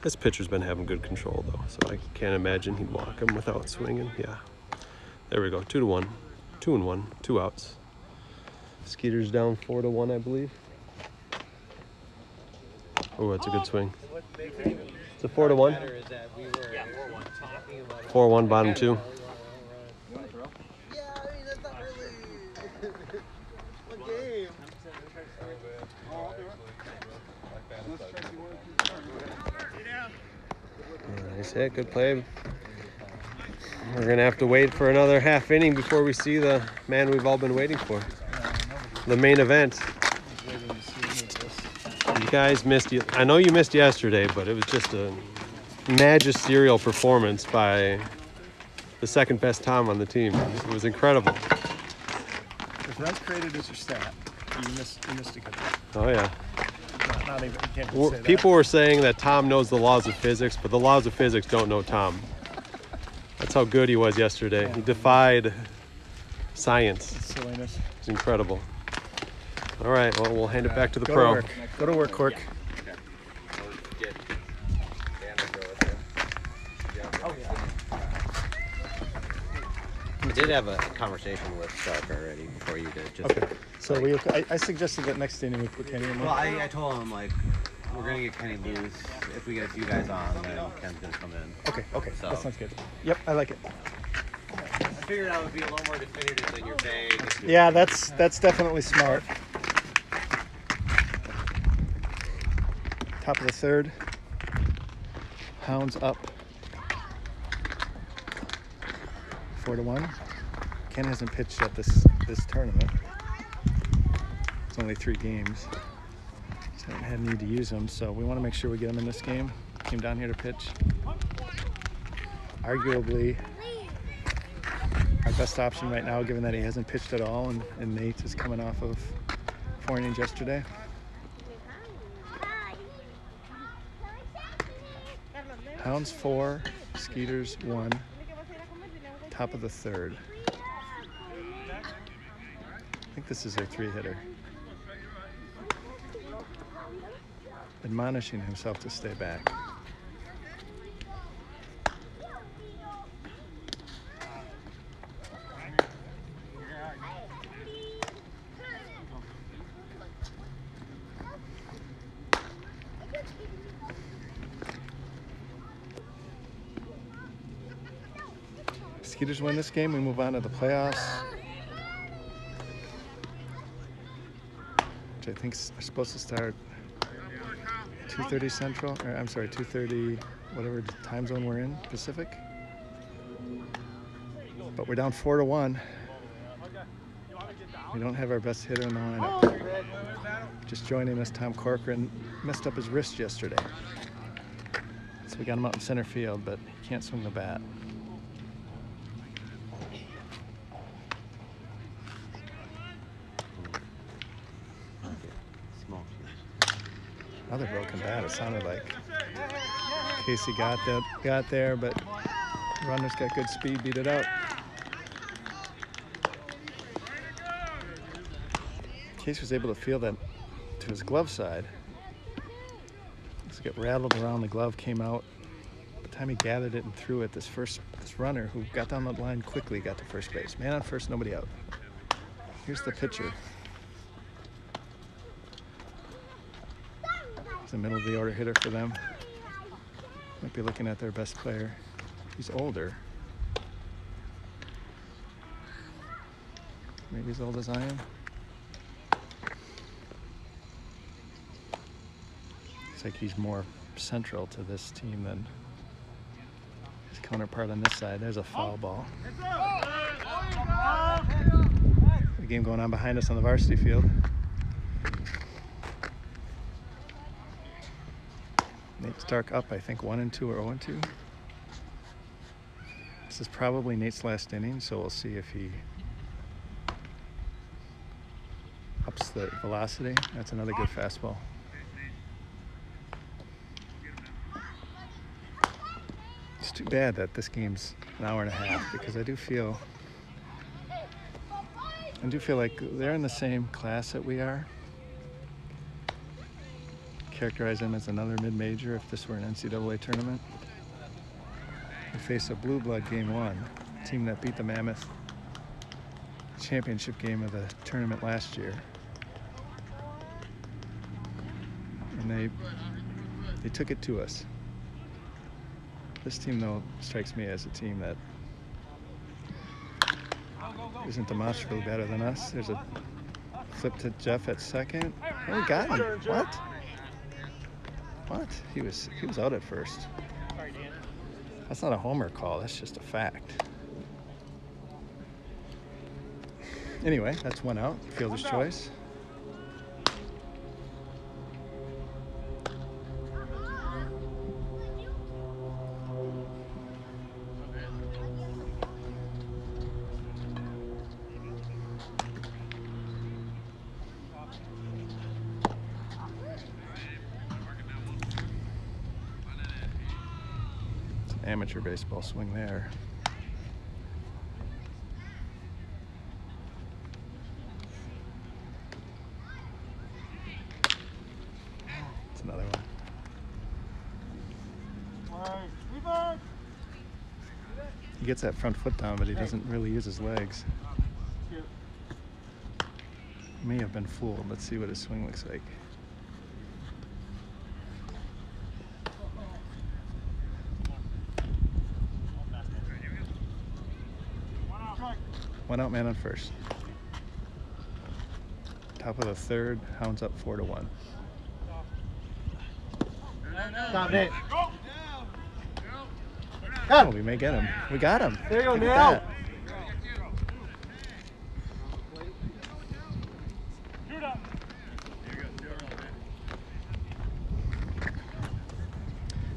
This pitcher's been having good control though, so I can't imagine he'd walk him without swinging. Yeah. There we go. 2-1. 2-1. 2 outs. Skeeter's down 4-1, I believe. Oh, that's a good swing. It's a 4-1. 4-1, bottom 2. Nice hit, good play. We're gonna have to wait for another half inning before we see the man we've all been waiting for. The main event. You guys missed it. I know you missed yesterday, but it was just a magisterial performance by the second best Tom on the team. It was incredible. If runs created is your stat, you missed a good one. Oh yeah. Not even, you can't even say that. People were saying that Tom knows the laws of physics, but the laws of physics don't know Tom. That's how good he was yesterday. He defied science. It's silliness. It's incredible. All right, well, we'll hand it back to the Go pro. to work. Go to work, Cork. I did have a conversation with Stark already before you did. Just Okay. So I suggested that next inning we put Kenny in. Well, I told him like we're gonna get Kenny loose. If we get a few guys on, then Ken's gonna come in. Okay, So- that sounds good. Yep, I like it. I figured that would be a little more definitive than your vague. Yeah, that's definitely smart. Top of the third. Hounds up. 4-1. Ken hasn't pitched yet this tournament. It's only 3 games. So I haven't had need to use him, so we want to make sure we get him in this game. Came down here to pitch. Arguably our best option right now, given that he hasn't pitched at all, and Nate is coming off of 4 innings yesterday. Hounds 4, Skeeters 1, top of the third. I think this is their 3-hitter. Admonishing himself to stay back. Skeeters win this game, we move on to the playoffs, which I think are supposed to start 2:30 Central, or I'm sorry, 2:30, whatever time zone we're in, Pacific. But we're down 4-1. We don't have our best hitter in the lineup. Just joining us, Tom Corcoran messed up his wrist yesterday. So we got him out in center field, but he can't swing the bat. Another broken bat. It sounded like Casey got there, but runner's got good speed, beat it out. Casey was able to feel that to his glove side. Let's get rattled around the glove, came out. By the time he gathered it and threw it, this runner who got down the line quickly got to first base. Man on first, nobody out. Here's the pitcher. The middle of the order hitter for them. Might be looking at their best player. He's older. Maybe as old as I am. It's like he's more central to this team than his counterpart on this side. There's a foul ball. The game going on behind us on the varsity field. Nate Stark up, I think 1-2 or 0-2. This is probably Nate's last inning, so we'll see if he ups the velocity. That's another good fastball. It's too bad that this game's an hour and a half, because I do feel like they're in the same class that we are. Characterize them as another mid-major if this were an NCAA tournament. We face a blue blood game 1, a team that beat the Mammoth championship game of the tournament last year. And they took it to us. This team, though, strikes me as a team that isn't demonstrably better than us. There's a flip to Jeff at second. Oh, we got him. What? What? He was out at first. That's not a homer call. That's just a fact. Anyway, that's 1 out. Fielder's choice. Amateur baseball swing there. It's another one. He gets that front foot down, but he doesn't really use his legs. May have been fooled. Let's see what his swing looks like. One out, man on first. Top of the third, Hounds up 4-1. Stop it. Oh, we may get him. We got him. There you go, Look at Neil. that.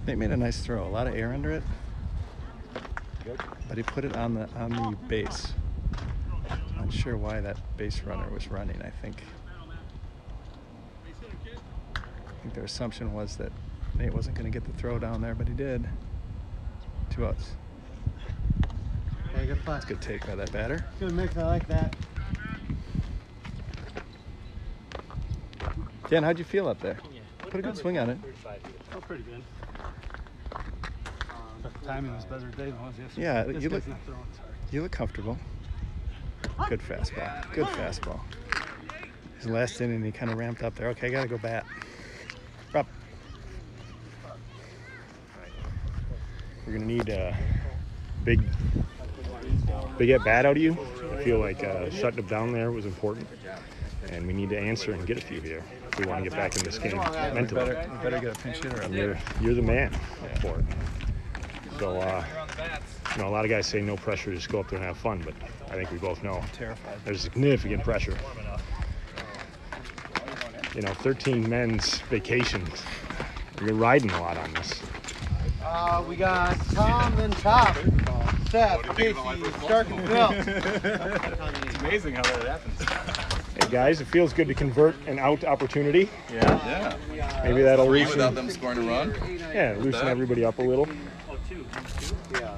Nate made a nice throw. A lot of air under it, but he put it on the base. Not sure why that base runner was running. I think their assumption was that Nate wasn't going to get the throw down there, but he did. 2 outs. Very good play. That's a good take by that batter. Good mix. I like that. Dan, how'd you feel up there? Put a good swing on it. Felt pretty good. But the timing was better today than it was yesterday. Yeah, This you guy's look- not throwing hard. You look comfortable. Good fastball. Good fastball. His last inning, he kind of ramped up there. Okay, I got to go bat. Up. We're gonna need a big at bat out of you. I feel like shutting them down there was important, and we need to answer and get a few here if we want to get back in this game mentally. We better get a pinch hitter up And there. you're the man for it. So you know, a lot of guys say no pressure, just go up there and have fun, but I think we both know Terrified. there's significant pressure. You know, 13 men's vacations. You're riding a lot on this. We got Tom and Top. Seth, Casey, Stark, and Phil. It's amazing how that happens. Hey guys, it feels good to convert an out opportunity. Yeah. Maybe that'll Three loosen, without them scoring a run. yeah, loosen everybody up a little. Yeah.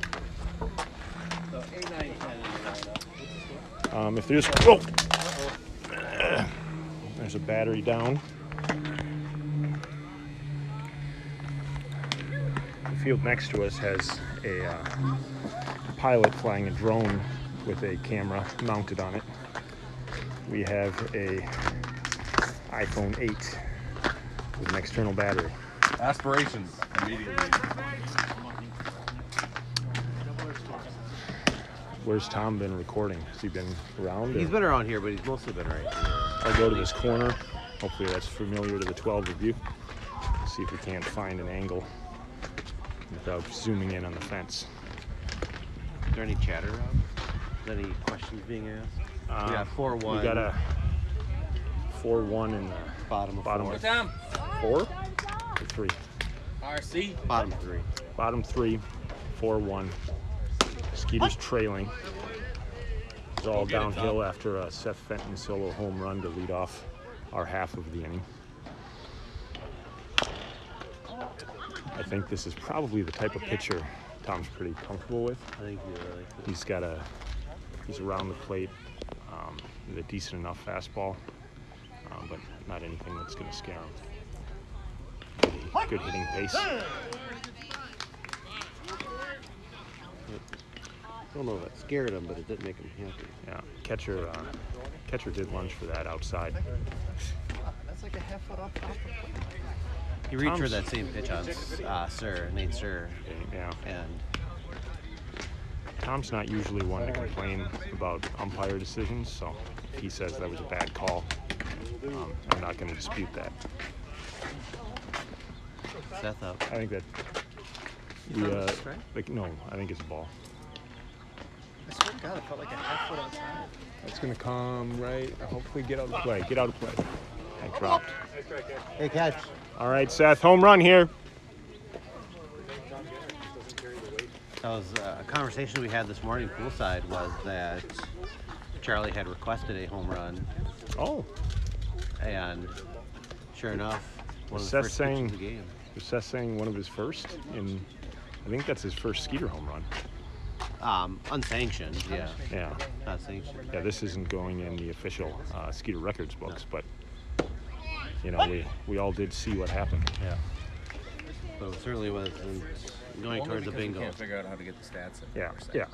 So 8, 9, 10. If there's, whoa! There's a battery down. The field next to us has a pilot flying a drone with a camera mounted on it. We have a iPhone 8 with an external battery. Aspirations immediately. Where's Tom been recording? Has he been around? He's or- been around here, but he's mostly been right here. I'll go to this corner. Hopefully that's familiar to the 12 of you. See if we can't find an angle without zooming in on the fence. Is there any chatter, Rob? Is there any questions being asked? We got 4-1. We got a 4-1 in the Bottom of bottom four. of 4 or 3. Bottom 3. Bottom 3, 4-1. Skeeter's trailing. It's all downhill after a Seth Fenton solo home run to lead off our half of the inning. I think this is probably the type of pitcher Tom's pretty comfortable with. I think you're right. He's around the plate with a decent enough fastball, but not anything that's going to scare him. Good hitting pace. I don't know if that scared him, but it didn't make him happy. Yeah, catcher did lunge for that outside. That's like a half foot off the plate. He reached for Tom's- that same pitch on Nate Sir, Yeah, and Tom's not usually one to complain about umpire decisions, so if he says that was a bad call, I'm not going to dispute that. Seth up. I think that no, I think it's a ball. I swear to God, it felt like a half foot outside. It's going to come right. Hopefully, get out of play. Get out of play. I dropped. Hey, catch. All right, Seth, home run here. That was a conversation we had this morning poolside, was that Charlie had requested a home run, Oh, and sure enough, one of the Seth first pitches saying- of the game. was Seth saying one of his first? I think that's his first Skeeter home run. Unsanctioned, yeah, Yeah. not sanctioned. Yeah, this isn't going in the official Skeeter Records books, but you know, we all did see what happened. Yeah. But it certainly was going towards the bingo. Can't figure out how to get the stats. Yeah, yeah.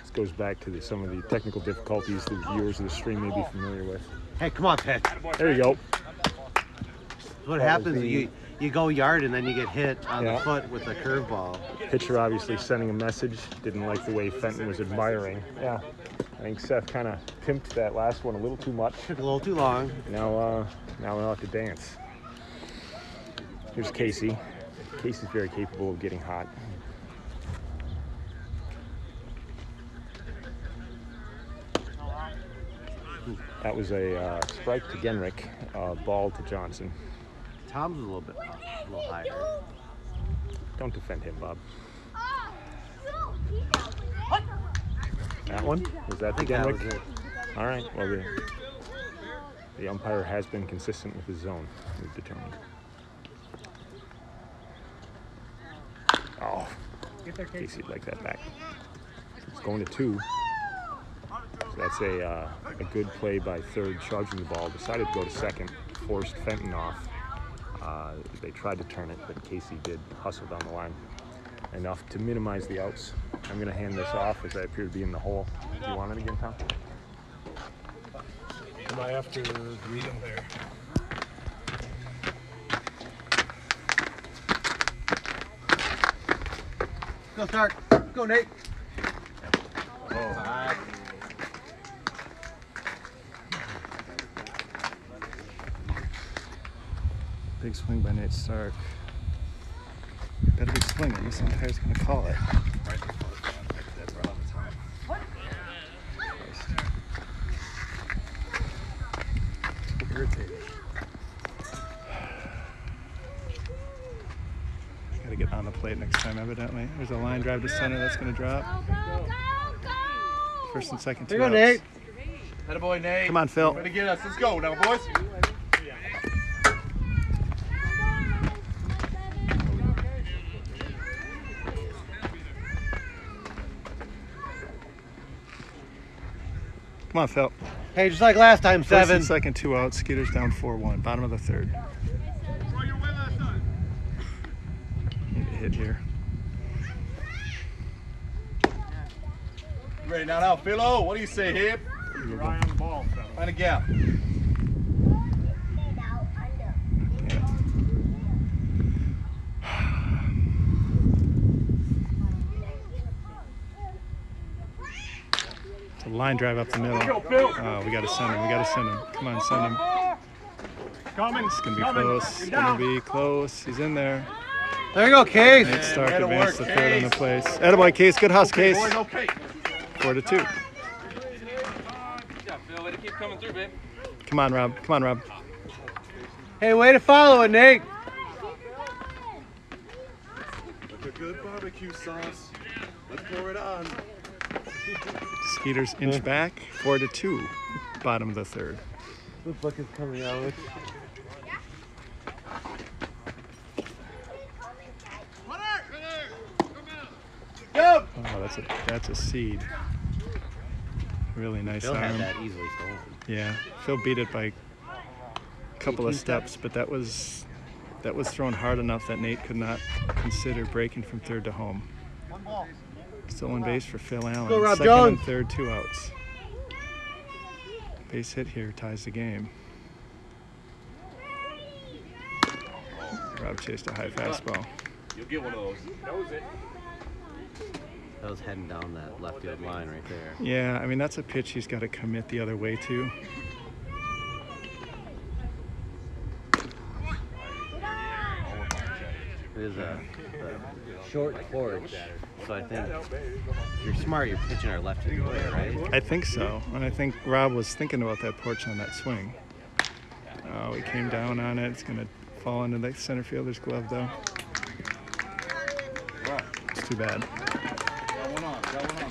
This goes back to some of the technical difficulties the viewers of the stream may be familiar with. Hey, come on, pitch. There you go. what happens. You go yard and then you get hit on the foot with a curveball. Pitcher obviously sending a message. Didn't like the way Fenton was admiring. Yeah, I think Seth kind of pimped that last one a little too much. Took a little too long. Now we'll have to dance. Here's Casey. Casey's very capable of getting hot. That was a strike to Genrick, ball to Johnson. Tom's a little higher. Don't defend him, Bob. That one? Was that the Genrick? That was it. All right. Well, the umpire has been consistent with his zone, we've determined. Oh, Casey'd like that back. It's going to 2. So that's a good play by third, charging the ball. Decided to go to second, forced Fenton off. They tried to turn it, but Casey did hustle down the line enough to minimize the outs. I'm going to hand this off as I appear to be in the hole. Do you want it again, Tom? Am I have to read them there? Go start. Go, Nate. Big swing by Nate Stark. Got a big swing, and this umpire's going to call it. Irritating. Got to get on the plate next time, evidently. There's a line drive to center that's going to drop. First and second, 2 outs. Here you go, Nate. Attaboy, Nate. Come on, Phil. Way to get us. Let's go now, boys. Come on, Phil. Hey, just like last time, First 7. and second, 2 outs. Skeeter's down 4-1. Bottom of the 3rd. Need a hit here. Ready now, Philo. What do you say, Hip? You're right on the ball, fella. Find a gap. It's a line drive up the middle. Oh, we got to send him. We got to send him. Come on, send him. Coming. It's going to be close. It's going to be close. He's in there. There you go, Case. Nate Stark That'll advanced work, the 3rd on the Case. place. Attaboy, Case. Good hustle, Case. Boys, okay. 4-2. Phil, way to keep coming through, babe. Come on, Rob. Come on, Rob. Hey, way to follow it, Nate. Look a good barbecue sauce. Let's pour it on. Skeeter's inch back. 4-2. Bottom of the 3rd. The book is coming out. Oh, that's a seed. Really nice Phil had arm. that easily stolen. Yeah, Phil beat it by a couple of steps, but that was thrown hard enough that Nate could not consider breaking from 3rd to home. Stolen base for Phil Allen. Go, Rob Second and Jones. 3rd, 2 outs. Base hit here ties the game. Rob chased a high fastball. You'll get one of those. That was it. That was heading down that left field line right there. Yeah, I mean, that's a pitch he's got to commit the other way to. It is a short porch, so I think if you're smart, you're pitching our left hand way, right? I think so, and I think Rob was thinking about that porch on that swing. Oh, he came down on it. It's going to fall into the center fielder's glove, though. It's too bad.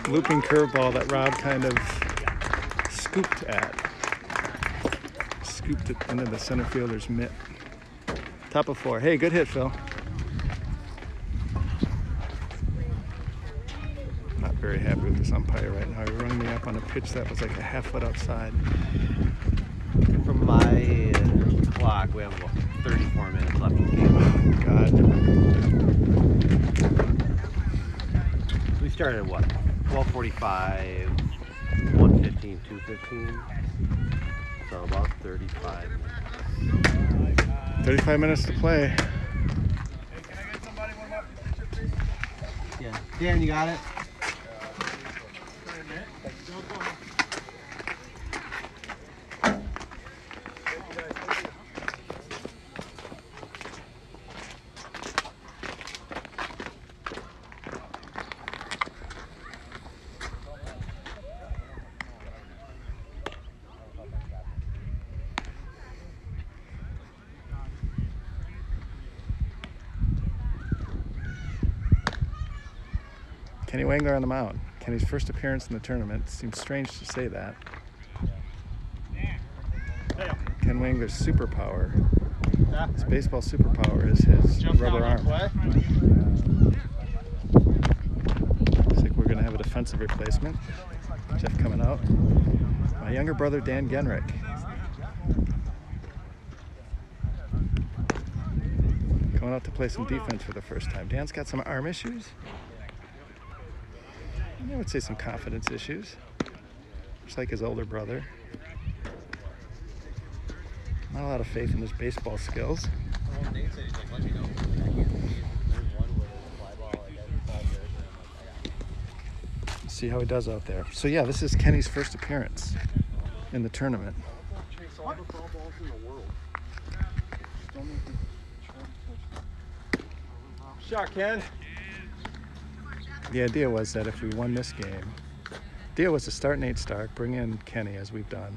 Looping curveball that Rob kind of scooped at. Scooped it into the center fielder's mitt. Top of 4. Hey, good hit, Phil. Not very happy with this umpire right now. He rung me up on a pitch that was like a half foot outside. From my clock, we have about 34 minutes left in the game. Oh, God. We started at what? 12:45, 1:15, 2:15. So about 35 minutes. 35 minutes to play. Yeah. Dan, you got it? Kenny Wangler on the mound. Kenny's first appearance in the tournament. Seems strange to say that. Ken Wangler's superpower, his baseball superpower, is his rubber arm. Looks like we're going to have a defensive replacement. Jeff coming out. My younger brother, Dan Genrick. Going out to play some defense for the first time. Dan's got some arm issues. I would say some confidence issues, just like his older brother. Not a lot of faith in his baseball skills. See how he does out there. So yeah, this is Kenny's first appearance in the tournament. Shot, Ken. The idea was that if we won this game, the idea was to start Nate Stark, bring in Kenny as we've done,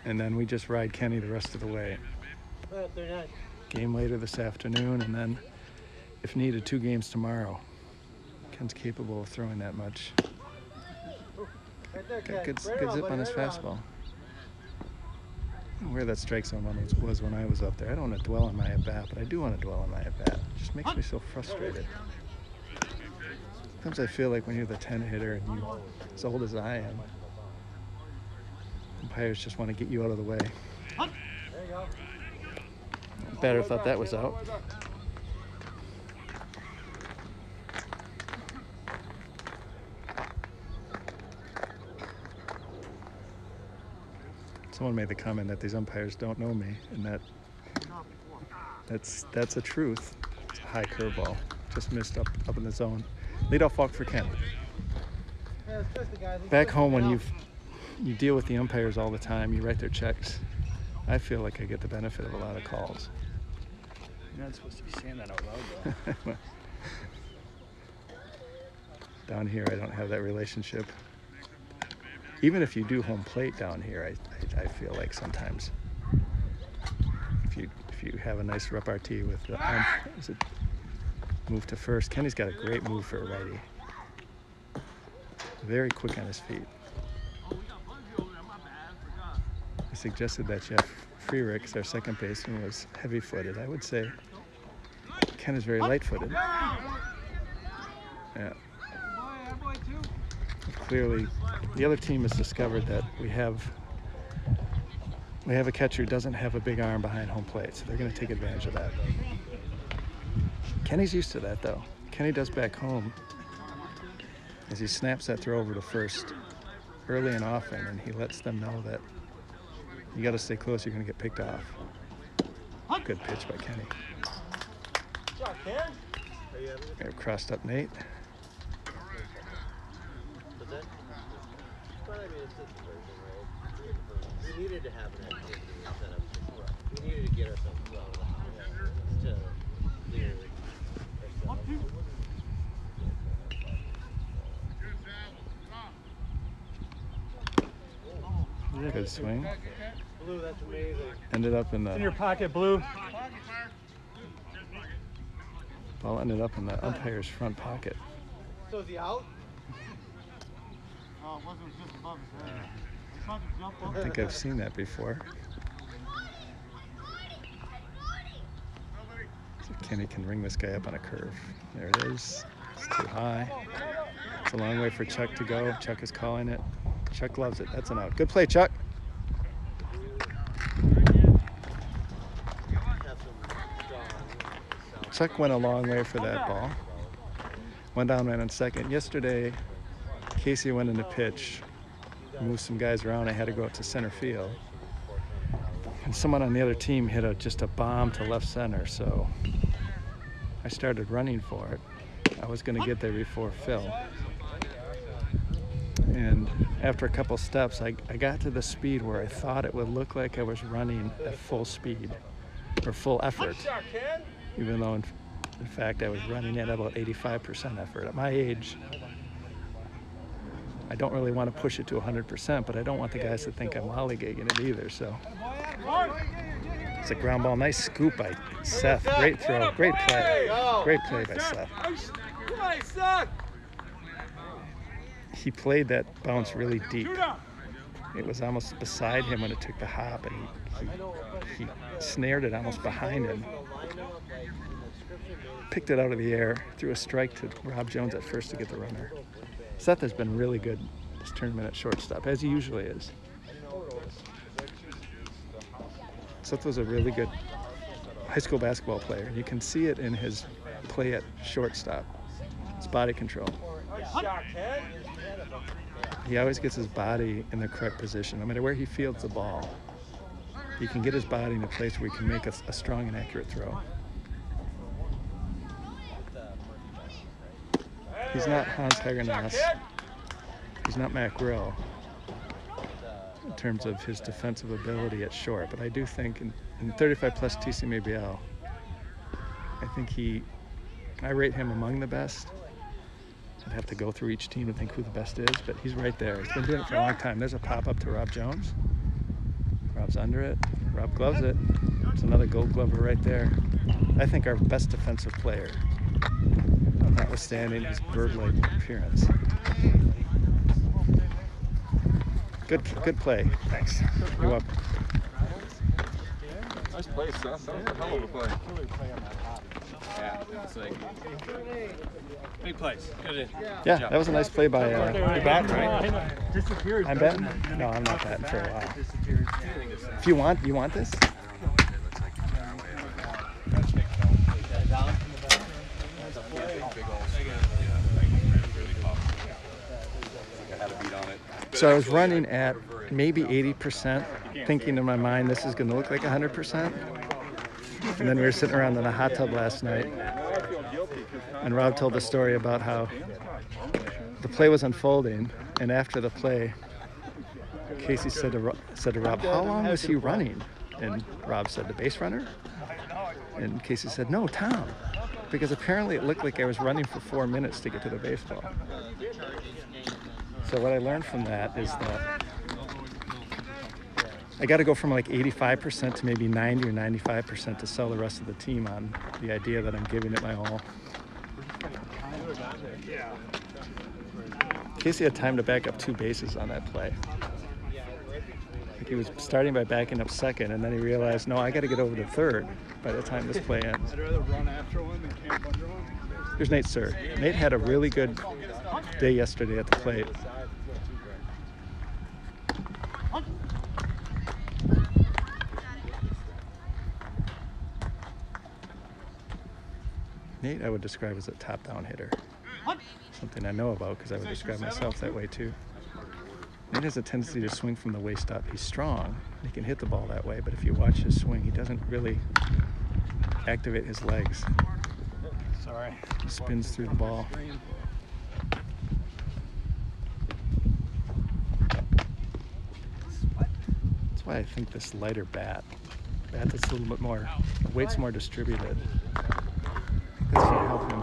and then we just ride Kenny the rest of the way. Game later this afternoon, and then, if needed, 2 games tomorrow. Ken's capable of throwing that much. Got good zip on his fastball. I don't know where that strike zone was when I was up there. I don't want to dwell on my at-bat, but I do want to dwell on my at-bat. It just makes me so frustrated. Sometimes I feel like when you're the 10 hitter and you're as old as I am, umpires just want to get you out of the way. Batter thought that was out. Someone made the comment that these umpires don't know me, and that's a truth. It's a high curveball, just missed up in the zone. Leadoff walk for Ken. Back home, when you deal with the umpires all the time, you write their checks. I feel like I get the benefit of a lot of calls. You're not supposed to be saying that out loud, though. Down here, I don't have that relationship. Even if you do home plate down here, I feel like sometimes if you have a nice repartee with the move to first. Kenny's got a great move for a righty. Very quick on his feet. I suggested that Jeff Freericks, our second baseman, was heavy-footed. I would say Ken is very light-footed. Yeah. Clearly, the other team has discovered that we have a catcher who doesn't have a big arm behind home plate, so they're going to take advantage of that. Kenny's used to that, though. Kenny does back home as he snaps that throw over to first early and often, and he lets them know that you got to stay close, you're going to get picked off. Good pitch by Kenny. Got crossed up Nate. We needed to have an activity instead of, we needed to get ourselves out of the house to clear ourselves. Good swing. Blue, that's amazing. Ended up in the... It's in your pocket, Blue. Ball ended up in the umpire's front pocket. So is he out? Oh, it wasn't just above his head. I think I've seen that before. So Kenny can ring this guy up on a curve. There it is. It's too high. It's a long way for Chuck to go. Chuck is calling it. Chuck loves it. That's an out. Good play, Chuck. Chuck went a long way for that ball. One down man on second. Yesterday, Casey went into pitch. Moved some guys around. I had to go out to center field. And someone on the other team hit just a bomb to left center, so I started running for it. I was going to get there before Phil. And after a couple steps, I got to the speed where I thought it would look like I was running at full speed or full effort, even though in fact I was running at about 85% effort. At my age, I don't really want to push it to 100%, but I don't want the guys to think I'm lollygagging it either. So it's a ground ball, nice scoop by Seth. Great throw, great play by Seth. He played that bounce really deep. It was almost beside him when it took the hop, and he snared it almost behind him. Picked it out of the air, threw a strike to Rob Jones at first to get the runner. Seth has been really good this tournament at shortstop, as he usually is. Seth was a really good high school basketball player. You can see it in his play at shortstop, his body control. He always gets his body in the correct position. No matter where he fields the ball, he can get his body in a place where he can make a strong and accurate throw. He's not Hans Hagernas. He's not Matt Grill in terms of his defensive ability at short, but I do think in 35 plus TCMABL, I think I rate him among the best. I'd have to go through each team to think who the best is, but he's right there. He's been doing it for a long time. There's a pop-up to Rob Jones. Rob's under it. Rob gloves it. There's another Gold Glover right there. I think our best defensive player, notwithstanding his bird-like appearance. Good play. Thanks. You're welcome. Nice play, Seth. That was a hell of a play. Yeah, it's like big plays. Good in. Yeah, that was a nice play by. You're batting, right? Disappears. I'm batting? No, I'm not batting for a while. If you want this? So I was running at maybe 80%, thinking in my mind this is going to look like 100%. And then we were sitting around in a hot tub last night, and Rob told the story about how the play was unfolding, and after the play, Casey said to Rob, "How long was he running?" And Rob said, "The base runner?" And Casey said, "No, Tom, because apparently it looked like I was running for 4 minutes to get to the baseball." So what I learned from that is that I got to go from like 85% to maybe 90 or 95% to sell the rest of the team on the idea that I'm giving it my all. Casey had time to back up 2 bases on that play. I think he was starting by backing up second, and then he realized, no, I got to get over to third by the time this play ends. I'd rather run after one than camp under one. Here's Nate Sir. Nate had a really good day yesterday at the plate. Nate, I would describe as a top-down hitter. Something I know about because I would describe myself that way too. Nate has a tendency to swing from the waist up. He's strong. He can hit the ball that way, but if you watch his swing, he doesn't really activate his legs. Sorry. He spins through the ball. That's why I think this lighter bat that's a little bit more, the weight's more distributed. That's going to help him.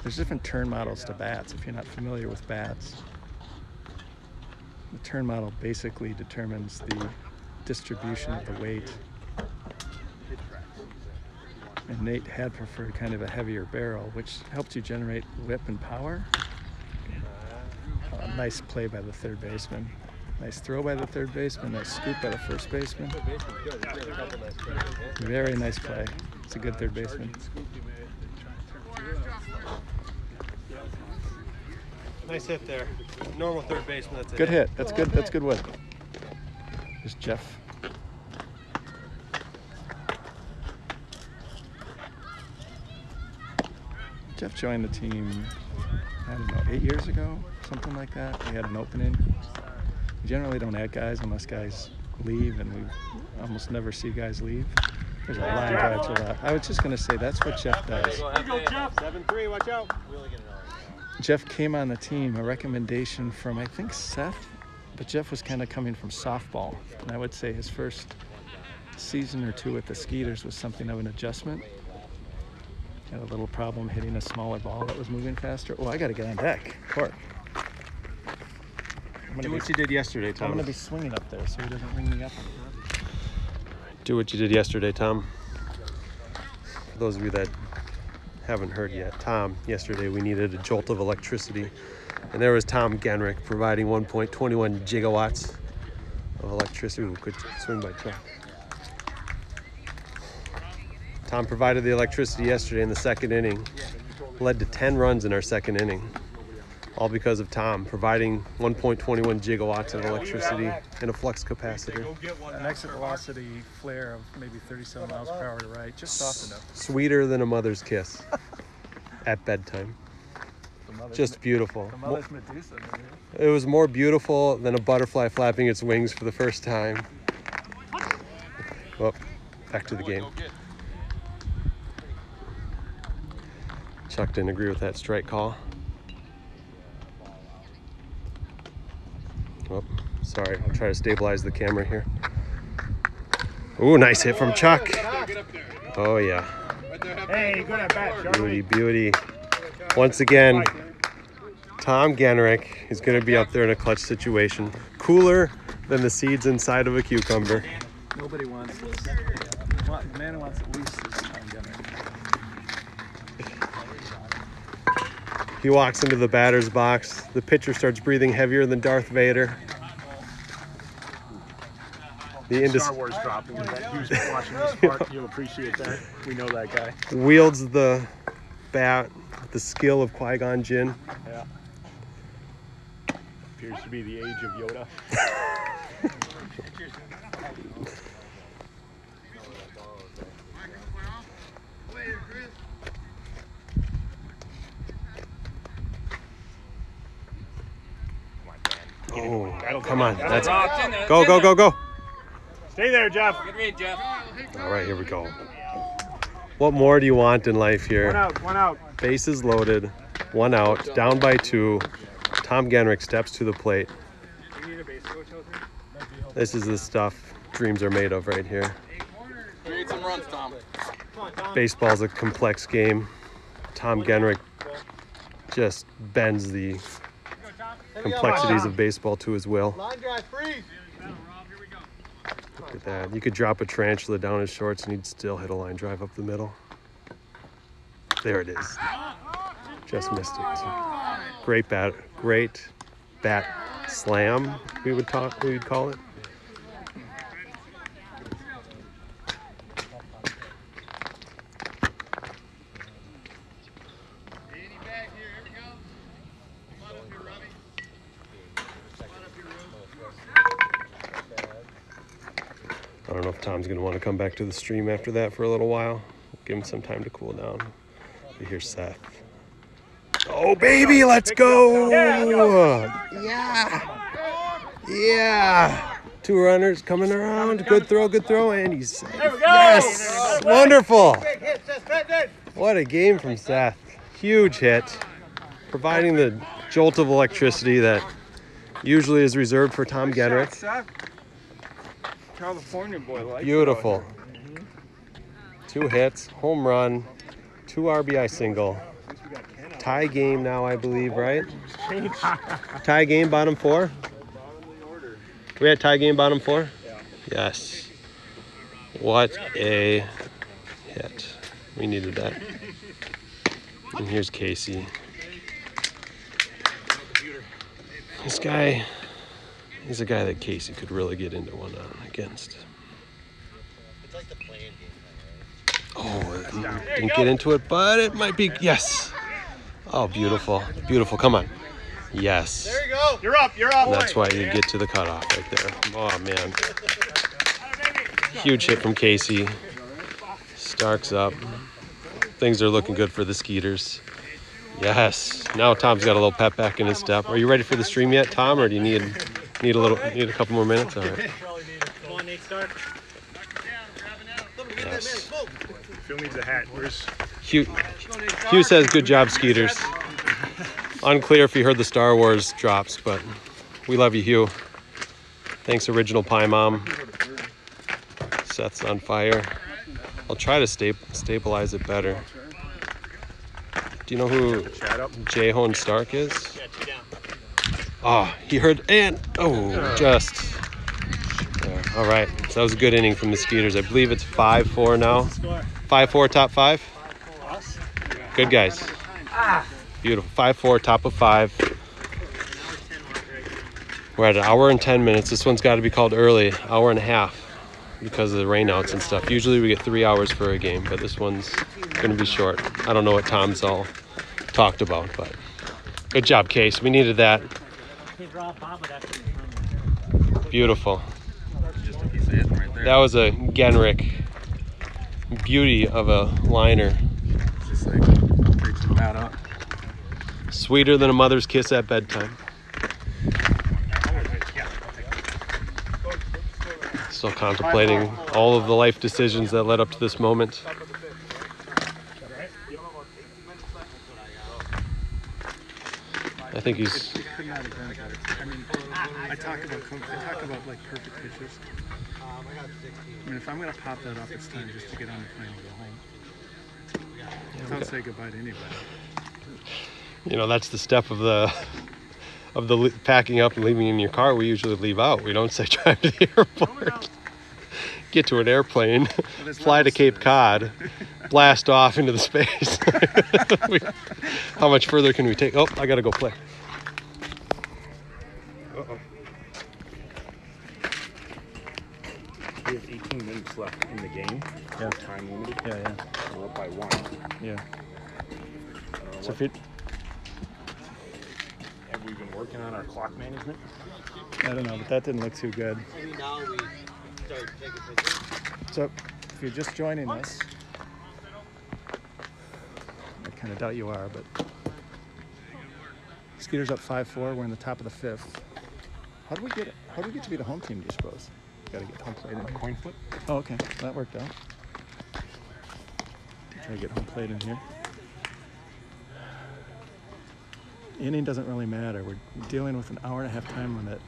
There's different turn models to bats if you're not familiar with bats. The turn model basically determines the distribution of the weight. And Nate had preferred kind of a heavier barrel, which helps you generate whip and power. Nice play by the third baseman. Nice throw by the third baseman. Nice scoop by the first baseman. Very nice play. It's a good third baseman. Nice hit there. Normal third baseman. That's it. Good hit. That's good. That's good wood. There's Jeff. Jeff joined the team, I don't know, 8 years ago, something like that. We had an opening. We generally don't add guys unless guys leave, and we almost never see guys leave. There's a line drive to left. I was just going to say that's what Jeff does. Here you go, Jeff. 7-3, watch out. Jeff came on the team, a recommendation from, I think, Seth, but Jeff was kind of coming from softball. And I would say his first season or two with the Skeeters was something of an adjustment. Had a little problem hitting a smaller ball that was moving faster. Oh, I got to get on deck. Court. Do what you did yesterday, Tom. I'm going to be swinging up there so he doesn't ring me up. Do what you did yesterday, Tom. For those of you that haven't heard yet, Tom, yesterday we needed a jolt of electricity. And there was Tom Genrich providing 1.21 gigawatts of electricity. Ooh, good swing by Chuck. Tom provided the electricity yesterday in the second inning. Led to 10 runs in our second inning. All because of Tom providing 1.21 gigawatts of electricity and a flux capacitor. An exit velocity flare of maybe 37 miles per hour to right, just soft enough. Sweeter than a mother's kiss at bedtime. Just beautiful. The mother's Medusa. It was more beautiful than a butterfly flapping its wings for the first time. Well, back to the game. Chuck didn't agree with that strike call. Oh, sorry, I'll try to stabilize the camera here. Ooh, nice hit from Chuck. Oh, yeah. Hey, good at bat, Beauty, beauty. Once again, Tom Genrich is going to be up there in a clutch situation. Cooler than the seeds inside of a cucumber. Nobody wants this. The man who wants at least this Tom Genrich. He walks into the batter's box. The pitcher starts breathing heavier than Darth Vader. Star Wars dropping. Who's watching this part? You'll appreciate that. We know that guy. Wields the bat with the skill of Qui-Gon Jinn. Yeah. Appears to be the age of Yoda. Oh, come on. That's go, go, go, go. Stay there, Jeff. Good read, Jeff. All right, here we go. What more do you want in life here? One out. Bases loaded, 1 out, down by 2. Tom Genrich steps to the plate. This is the stuff dreams are made of right here. Create some runs, Tom. Baseball's a complex game. Tom Genrich just bends the complexities of baseball to his will. Line drive, freeze. Look at that. You could drop a tarantula down his shorts and he'd still hit a line drive up the middle. There it is. Just missed it. Great bat slam, we'd call it. I don't know if Tom's going to want to come back to the stream after that for a little while. Give him some time to cool down. But here's Seth. Oh, baby, let's go! Yeah! Yeah! 2 runners coming around. Good throw, and he's safe. Yes! Wonderful! What a game from Seth. Huge hit. Providing the jolt of electricity that usually is reserved for Tom Genrich. California boy, like Beautiful. 2 hits, home run, 2 RBI single. Tie game now, I believe, right? Tie game, bottom 4? We had tie game, bottom 4? Yeah. Yes. What a hit. We needed that. And here's Casey. This guy, he's a guy that Casey could really get into one on against. It's like the playing game, Oh, didn't get into it, but it might be, yes. Oh, beautiful, beautiful, come on. Yes. There you go. You're up. That's why you get to the cutoff right there. Oh, man. Huge hit from Casey. Starks up. Things are looking good for the Skeeters. Yes. Now Tom's got a little pep back in his step. Are you ready for the stream yet, Tom, or do you need Need a couple more minutes? All right. Come on, Nate, start. Yes. Phil needs a hat. Where's Hugh says, good job, Skeeters. Unclear if he heard the Star Wars drops, but we love you, Hugh. Thanks, Original Pie Mom. Seth's on fire. I'll try to stabilize it better. Do you know who Jayhon Stark is? Oh, he heard, and, just. Yeah, all right, so that was a good inning from the Skeeters. I believe it's 5-4 now. 5-4, top 5? Good guys. Beautiful. 5-4, top of 5. We're at 1 hour and 10 minutes. This one's got to be called early, 1.5 hours, because of the rainouts and stuff. Usually we get 3 hours for a game, but this one's going to be short. I don't know what Tom's all talked about, but good job, Case. We needed that. Beautiful. That was a Genrick beauty of a liner. Just like preaching that up. Sweeter than a mother's kiss at bedtime. Still contemplating all of the life decisions that led up to this moment. I think he's. It could not have been better. I mean, I talk about like perfect pitches. I mean, if I'm gonna pop that up, it's time just to get on the plane and go home. Don't say goodbye to anybody. You know, that's the step of the packing up and leaving in your car. We usually leave out. We don't say drive to the airport, get to an airplane, fly to Cape Cod, blast off into the space. How much further can we take? Oh, I gotta go play. Uh-oh. We have 18 minutes left in the game. Yeah. Time limited. Yeah. We're up by 1. Yeah. So Have we been working on our clock management? I don't know, but that didn't look too good. So, if you're just joining us, I kind of doubt you are, but Skeeters up 5-4. We're in the top of the 5th. How do we get to be the home team, do you suppose? Got to get home plate in. Coin flip? Oh, okay. That worked out. Try to get home plate in here. Inning doesn't really matter. We're dealing with an 1.5 hour time limit.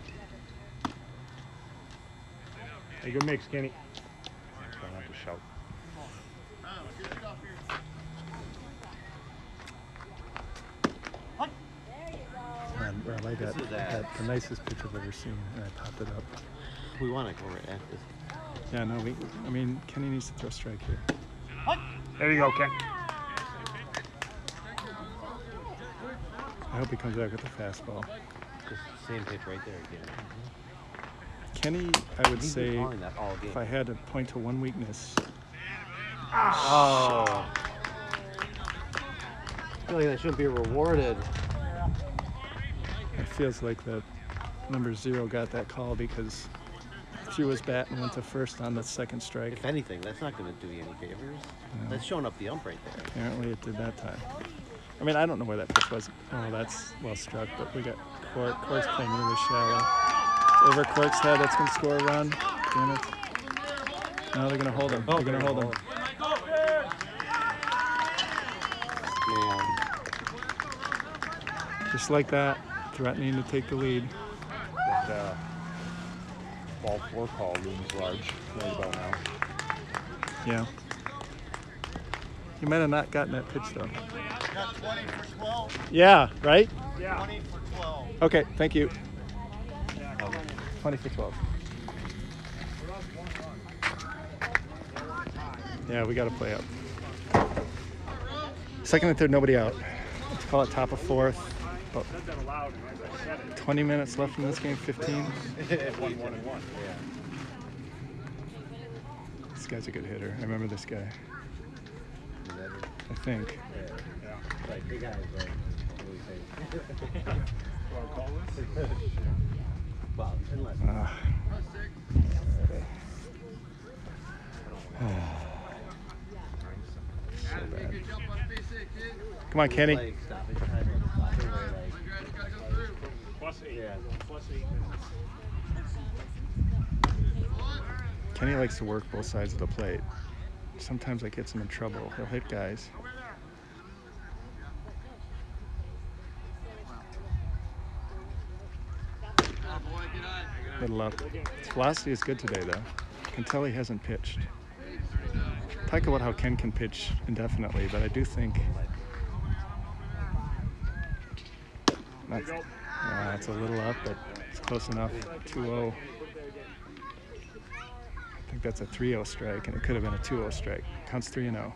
Hey, good mix, Kenny. Try not to shout. And Rob, I got the nicest pitch I've ever seen, and I popped it up. We want to go right at this. Yeah, no, I mean, Kenny needs to throw a strike here. There you go, Ken. I hope he comes back with the fastball. Same pitch right there again. Kenny, I would He's say, been calling that all game. if I had to point to one weakness, Oh. I feel like that shouldn't be rewarded. it feels like that number 0 got that call because he threw his bat and went to first on the second strike. If anything, that's not going to do you any favors. No. That's showing up the ump right there. Apparently it did that time. I mean, I don't know where that pitch was. Oh, that's well struck, but we got Cork. Cork's playing really shallow. It's over Cork's head. That's going to score a run. Damn it. No, they're going to hold him. They're going to hold him. Man. Just like that, threatening to take the lead. That ball 4 call looms large right about now. Yeah. He might have not gotten that pitch, though. Got 20 for 12. Yeah, right? Yeah. 20 for 12. Okay, thank you. 20 for 12. Yeah, we got to play up. Second and third, nobody out. Let's call it top of 4th. About 20 minutes left in this game, 15. This guy's a good hitter. I remember this guy. I think. Like, big eyes, right? Want to call this? Well, unless. So bad. Come on, Kenny. Like, stop it, try to- +8. Yeah. +8 minutes. Kenny likes to work both sides of the plate. Sometimes that gets him in trouble. He'll hit guys. Little up. His velocity is good today, though. You can tell he hasn't pitched. Talk about how Ken can pitch indefinitely, but I do think it's a little up, but it's close enough. 2-0. I think that's a 3-0 strike, and it could have been a 2-0 strike. Counts 3-0.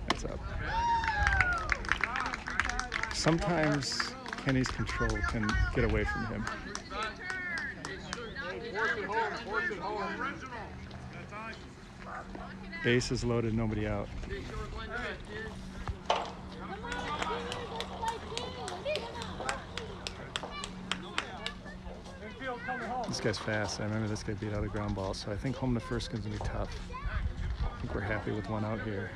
That's up. Sometimes Kenny's control can get away from him. Base is loaded, nobody out. This guy's fast. I remember this guy beat out a ground ball, so I think home to first is going to be tough. I think we're happy with one out here.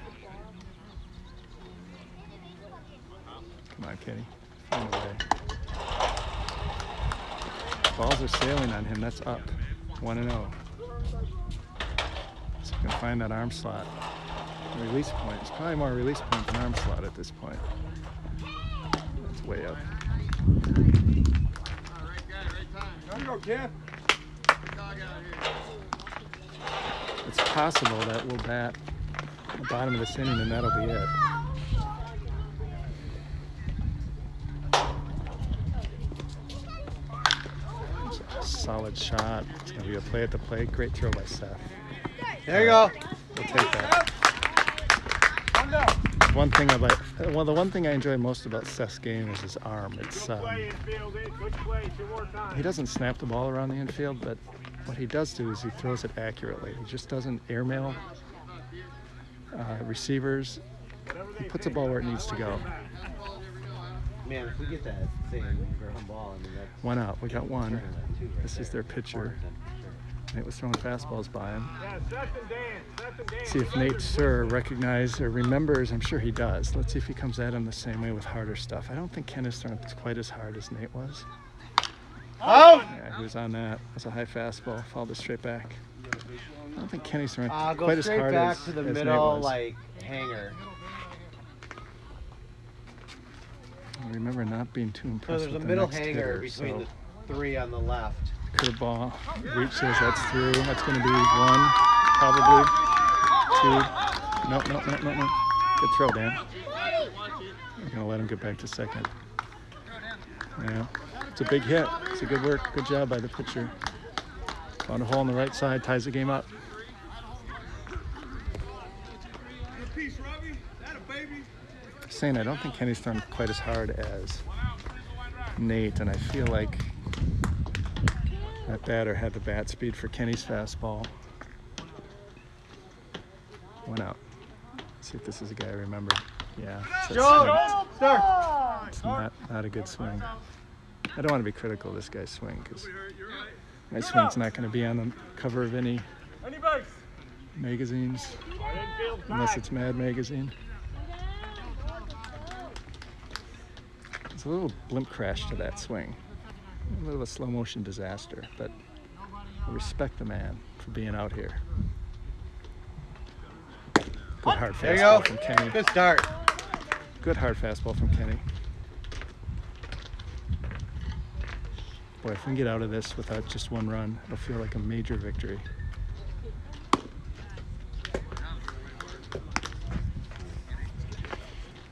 Come on, Kenny. Find a way. Balls are sailing on him. That's up. 1-0. So we can find that arm slot. Release point. It's probably more release point than arm slot at this point. That's way up. It's possible that we'll bat the bottom of this inning and that'll be it. Solid shot. It's going to be a play at the plate. Great throw by Seth. There you go. We'll take that. One thing about, well, the one thing I enjoy most about Seth's game is his arm. It's he doesn't snap the ball around the infield, but what he does do is he throws it accurately. He just doesn't airmail receivers. He puts the ball where it needs to go. Man, if we get that thing for home ball, I mean, that's... One out. We got one. This is their pitcher. Nate was throwing fastballs by him. See if Nate Sir recognizes or remembers. I'm sure he does. Let's see if he comes at him the same way with harder stuff. I don't think Ken is throwing quite as hard as Nate was. Oh! Yeah, he was on that. That's a high fastball. Fouled it straight back. I don't think Kenny's throwing Go quite as straight hard back as to the as middle, Nate was. like, hanger. I remember not being too So impressed there's a with the middle next hanger hitter, between so the three on the left. curveball reaches. That's through. That's going to be one, probably two. No. Good throw, Dan. We're going to let him get back to second. Yeah, it's a big hit. It's a good work. Good job by the pitcher. Found a hole on the right side. Ties the game up. Saying I don't think Kenny's thrown quite as hard as Nate, and I feel like that batter had the bat speed for Kenny's fastball. One out. Let's see if this is a guy I remember. Yeah. It's not a good swing. I don't want to be critical of this guy's swing because my swing's not going to be on the cover of any magazines unless it's Mad Magazine. It's a little blimp crash to that swing. A little of a slow motion disaster, but I respect the man for being out here. Good hard fastball from Kenny. Good start. Good hard fastball from Kenny. Boy, if we can get out of this without just one run, it'll feel like a major victory.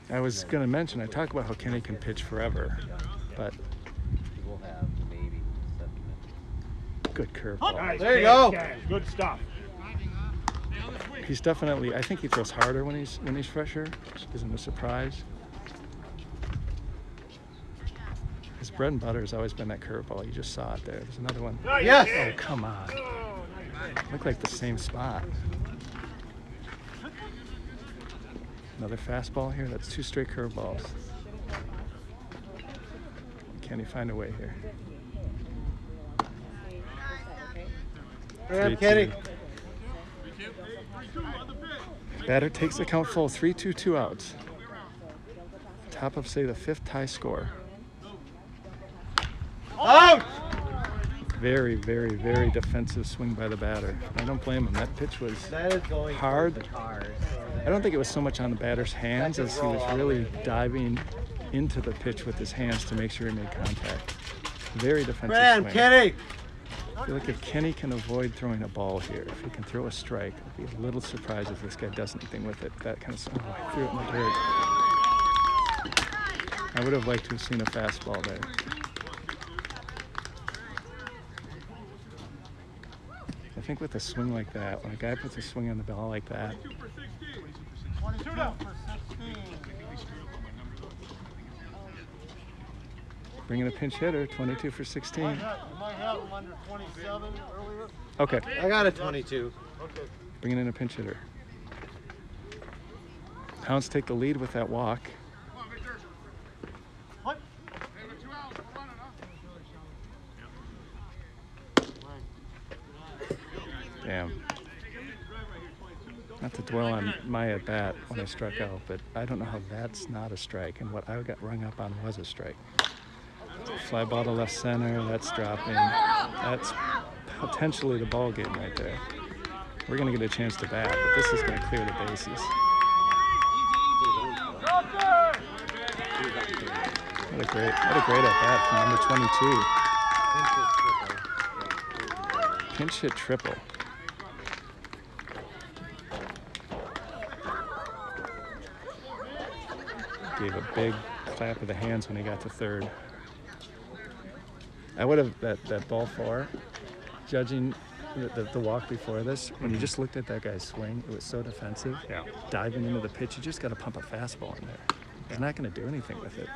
I was going to mention, I talk about how Kenny can pitch forever, but We'll have maybe 7 minutes. good curveball. Nice There you go. pitch. Good stuff. He's definitely, I think he throws harder when he's fresher, which isn't a surprise. His bread and butter has always been that curveball. You just saw it there. There's another one. Yes. Oh, come on. Looked like the same spot. Another fastball here. That's 2 straight curveballs. Can he find a way here? Grab Kenny. Batter takes the count full. 3-2, 2 outs. top of, say, the 5th tie score. Out! Very, very, very defensive swing by the batter. I don't blame him. That pitch was hard. I don't think it was so much on the batter's hands as he was really diving into the pitch with his hands to make sure he made contact. Very defensive swing. Kenny! I feel like if Kenny can avoid throwing a ball here, if he can throw a strike, I'd be a little surprised if this guy does anything with it. That kind of stuff. Oh, I threw it in the dirt. I would have liked to have seen a fastball there. I think with a swing like that, when a guy puts a swing on the ball like that, bring in a pinch hitter, 22 for 16. Might have him under 27 earlier. Okay. I got a 22. Bringing in a pinch hitter. Hounds take the lead with that walk. Damn. Not to dwell on my at bat when I struck out, but I don't know how that's not a strike, and what I got rung up on was a strike. Fly ball to left center, that's dropping. That's potentially the ball game right there. We're going to get a chance to bat, but this is going to clear the bases. What a great at bat from number 22. Pinch hit triple. Gave a big clap of the hands when he got to third. I would have, that ball 4, judging the walk before this, when you just looked at that guy's swing, it was so defensive. Yeah. Diving into the pitch, you just got to pump a fastball in there. He's not going to do anything with it.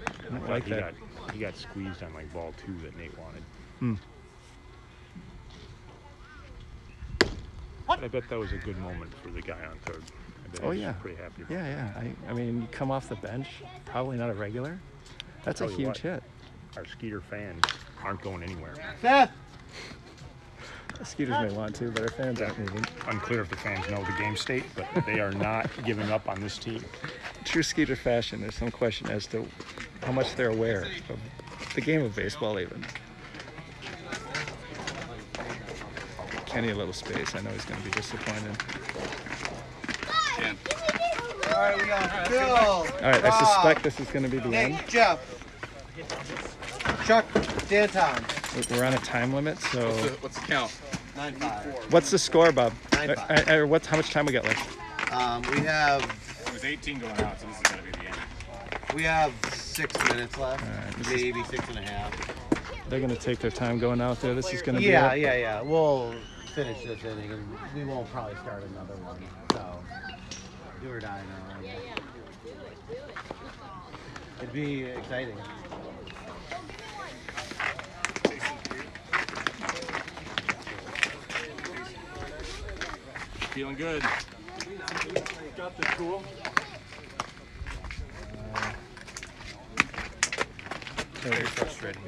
I don't like that. He got squeezed on like ball 2 that Nate wanted. But I bet that was a good moment for the guy on third. Oh yeah, pretty happy. Yeah. I mean, you come off the bench, probably not a regular. That's a huge hit. Our Skeeter fans aren't going anywhere. Seth! The Skeeters may want to, but our fans aren't moving. Unclear if the fans know the game state, but they are not giving up on this team. True Skeeter fashion, there's some question as to how much they're aware of the game of baseball even. Kenny a little space. I know he's going to be disappointed. All right, we got Phil. All right, I suspect this is going to be the end. Jeff. Chuck, Danton. We're on a time limit, so. What's the count? 9-5. What's the score, Bob? 9-5. How much time we got left? We have. It was 18 going out, so this is going to be the end. We have 6 minutes left. Right, Maybe 6.5. They're going to take their time going out there. This is going to be. Yeah. We'll finish this inning, and we won't probably start another one. So, do or die now. It'd be exciting. Feeling good. Got the tool. Very frustrating.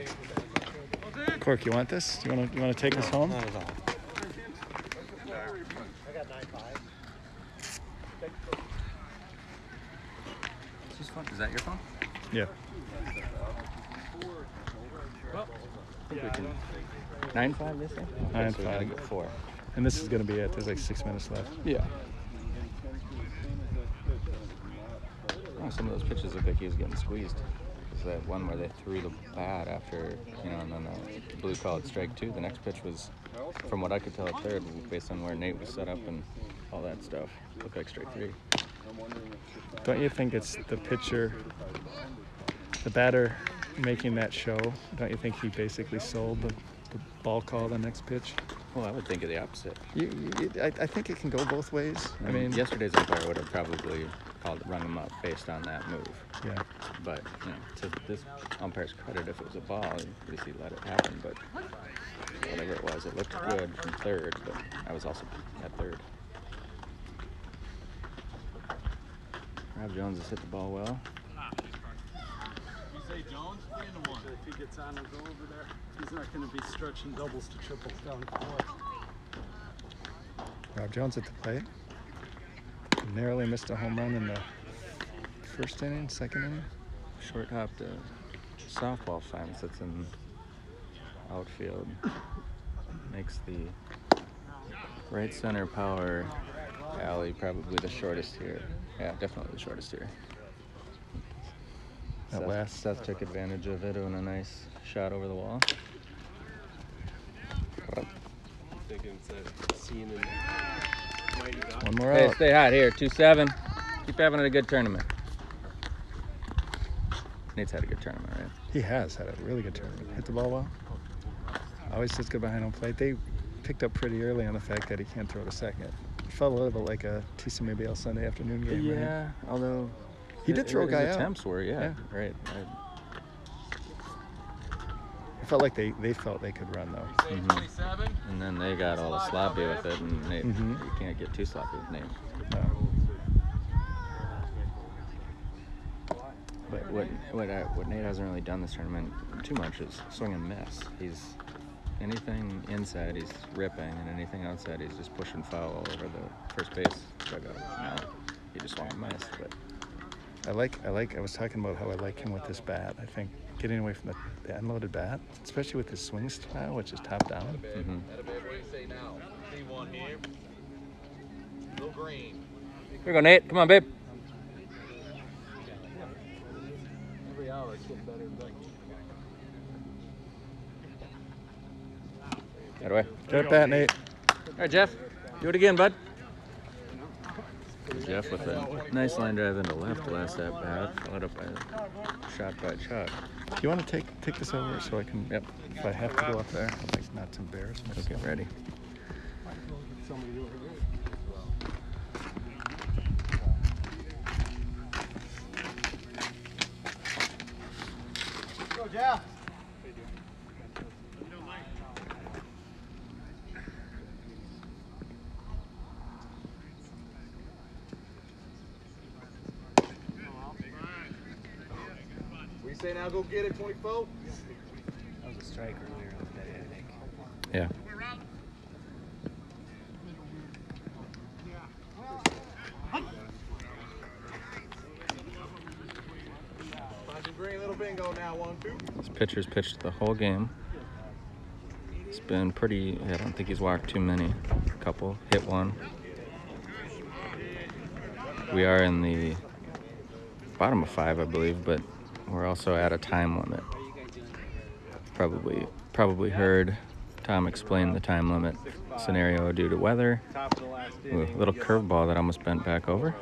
Cork, you want this? You want to take us home? Not at all. This is fun. Is that your phone? Yeah. Well, I think we can. 9-5 this thing? 9-5. So we gotta go 4. And this is going to be it. There's like 6 minutes left. Yeah. Oh, some of those pitches look like he was getting squeezed. There's that one where they threw the bat after, and then the blue called strike 2. The next pitch was, from what I could tell at third, based on where Nate was set up and all that stuff, looked like strike 3. Don't you think it's the pitcher, the batter making that show? Don't you think he basically sold the ball call the next pitch? Well, I would think of the opposite. I think it can go both ways. I mean, yesterday's umpire would have probably rung him up based on that move. Yeah. But to this umpire's credit, if it was a ball, at least he let it happen. But whatever it was, it looked good from third. But I was also at third. Rob Jones has hit the ball well. You say Jones, 3-1. If he gets on and go over there, he's not going to be stretching doubles to triples down the court. Rob Jones at the plate. Narrowly missed a home run in the first inning, second inning? Short-hopped softball fence that's in outfield. Makes the right center power alley probably the shortest here. Yeah, definitely the shortest here. Seth took advantage of it on a nice shot over the wall. Thinking it's that scene in Mighty Ducks. One more Hey, out. stay hot here. 2-7. Keep having a good tournament. Nate's had a good tournament, right? He has had a really good tournament. Hit the ball well. Always sits good behind home plate. They picked up pretty early on the fact that he can't throw to second. It felt a little bit like a TC Mabale Sunday afternoon game. Yeah, right? although he did throw a guy his out. attempts were, yeah. Right. It felt like they felt they could run though. Mm-hmm. And then they got all sloppy with it, and Nate, you can't get too sloppy with Nate. No. But what Nate hasn't really done this tournament too much is swing and miss. He's anything inside he's ripping, and anything outside he's just pushing foul over the first base dugout. Now he just swung and missed. But I was talking about how I like him with this bat. I think getting away from the unloaded bat, especially with his swing style, which is top down. Mm-hmm. Here we go, Nate. Come on, babe. Every hour it's getting better and better. That way. Good bat, Nate. All right, Jeff. Do it again, bud. Jeff with a nice line drive into left last at bat, followed up by shot by Chuck. Do you want to take this over so I can? Yep. If I have to go up there, I'd like not to embarrass myself. Okay, ready. Go, Jeff. We say now go get it, 24. That was a strike earlier in the day, I think. Yeah. Green, little bingo now, 1-2. This pitcher's pitched the whole game. It's been pretty, I don't think he's walked too many. A couple, hit one. We are in the bottom of 5, I believe, but we're also at a time limit. Probably heard Tom explain the time limit scenario due to weather. Ooh, a little curveball that almost bent back over.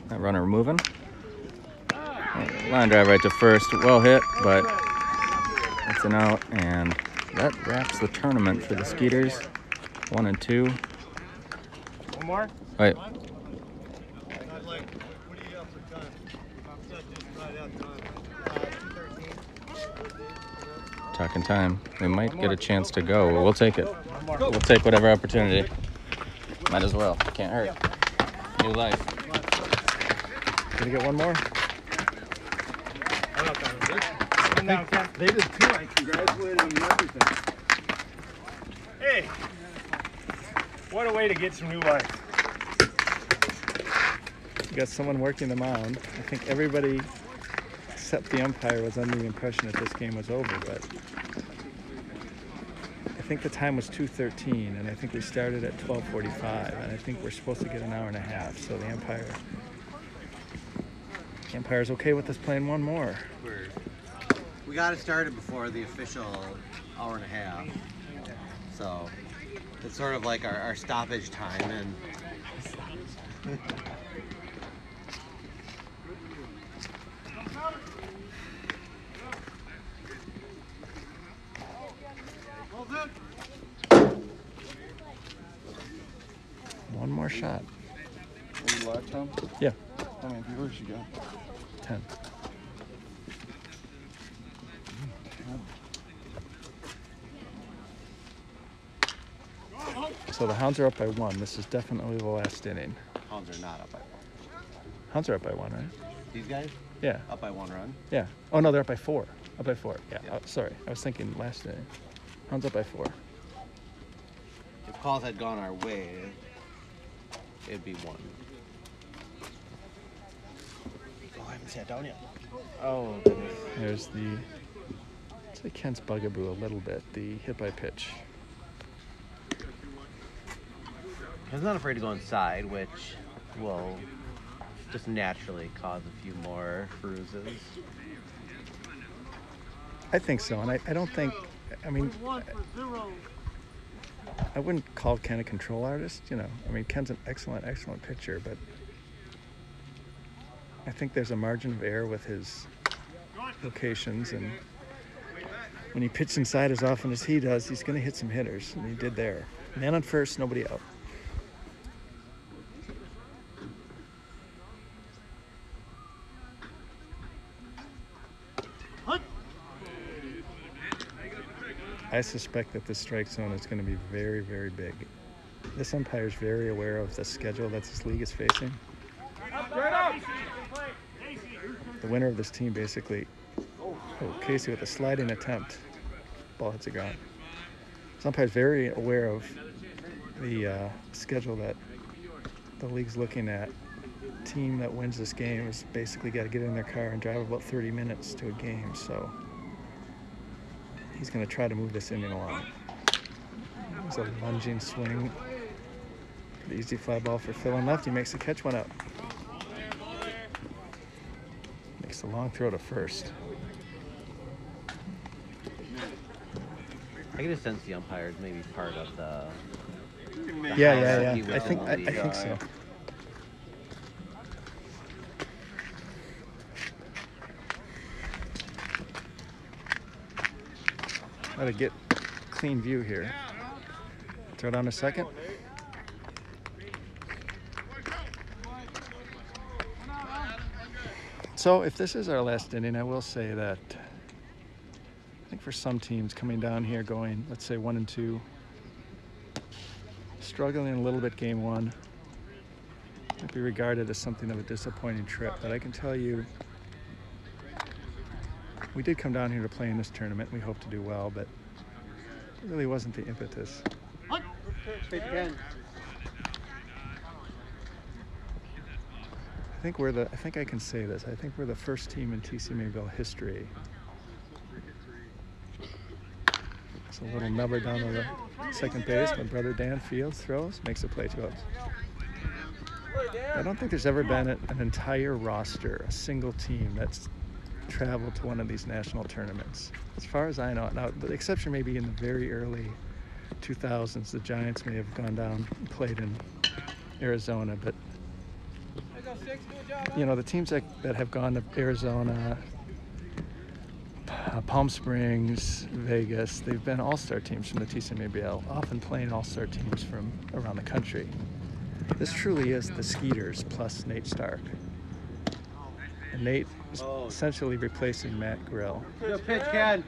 That runner moving. Line drive right to first. Well hit, but that's an out, and that wraps the tournament for the Skeeters. 1 and 2. One more? Wait. Talking time. We might get a chance to go. We'll take it. We'll take whatever opportunity. Might as well. Can't hurt. New life. Gonna get one more? They did too. I congratulated them and everything. Hey! What a way to get some new life. You got someone working the mound. I think everybody except the umpire was under the impression that this game was over, but I think the time was 2:13, and I think we started at 12:45, and I think we're supposed to get an hour and a half, so the umpire's okay with us playing one more. We got it started before the official hour and a half, so it's sort of like our stoppage time. And one more shot. Are you live, Tom? Yeah. How many viewers you got? 10. So the Hounds are up by 1. This is definitely the last inning. Hounds are not up by 1. Hounds are up by 1, right? These guys? Yeah. Up by 1 run. Yeah. Oh no, they're up by 4. Up by 4. Yeah. Yep. Oh, sorry, I was thinking last inning. Hounds up by 4. If calls had gone our way, it'd be 1. Oh, I haven't sat down yet. Oh, goodness. There's the. I'd say Kent's bugaboo a little bit. The hit by pitch. He's not afraid to go inside, which will just naturally cause a few more bruises. I think so, and I don't think. I mean, I wouldn't call Ken a control artist. You know, I mean, Ken's an excellent pitcher, but I think there's a margin of error with his locations, and when he pitches inside as often as he does, he's going to hit some hitters, and he did there. Man on first, nobody out. I suspect that this strike zone is going to be very, very big. This umpire is very aware of the schedule that this league is facing. The winner of this team basically, Casey with a sliding attempt, ball hits the ground. This umpire is very aware of the schedule that the league's looking at. Team that wins this game has basically got to get in their car and drive about 30 minutes to a game, so he's going to try to move this inning along. There's a lunging swing. The easy fly ball for Phil and left. He makes the catch, one out. Makes a long throw to first. I get a sense the umpire is maybe part of the Yeah. I think so. Try to get clean view here. Throw down a second. So if this is our last inning, I will say that I think for some teams coming down here going, let's say 1-2, struggling a little bit game 1, might be regarded as something of a disappointing trip. But I can tell you, we did come down here to play in this tournament. We hope to do well, but it really wasn't the impetus. I think I can say this. I think we're the first team in TC Maybell history. It's a little nubber down to the second base. My brother Dan Fields throws, makes a play, 2 outs. I don't think there's ever been an entire roster, a single team that's traveled to one of these national tournaments, as far as I know. Now, the exception may be in the very early 2000s. The Giants may have gone down and played in Arizona, but you know, the teams that have gone to Arizona, Palm Springs, Vegas, they've been all-star teams from the TC Maybell, often playing all-star teams from around the country. This truly is the Skeeters plus Nate Stark. And Nate is essentially replacing Matt Grill. Good pitch, Ken.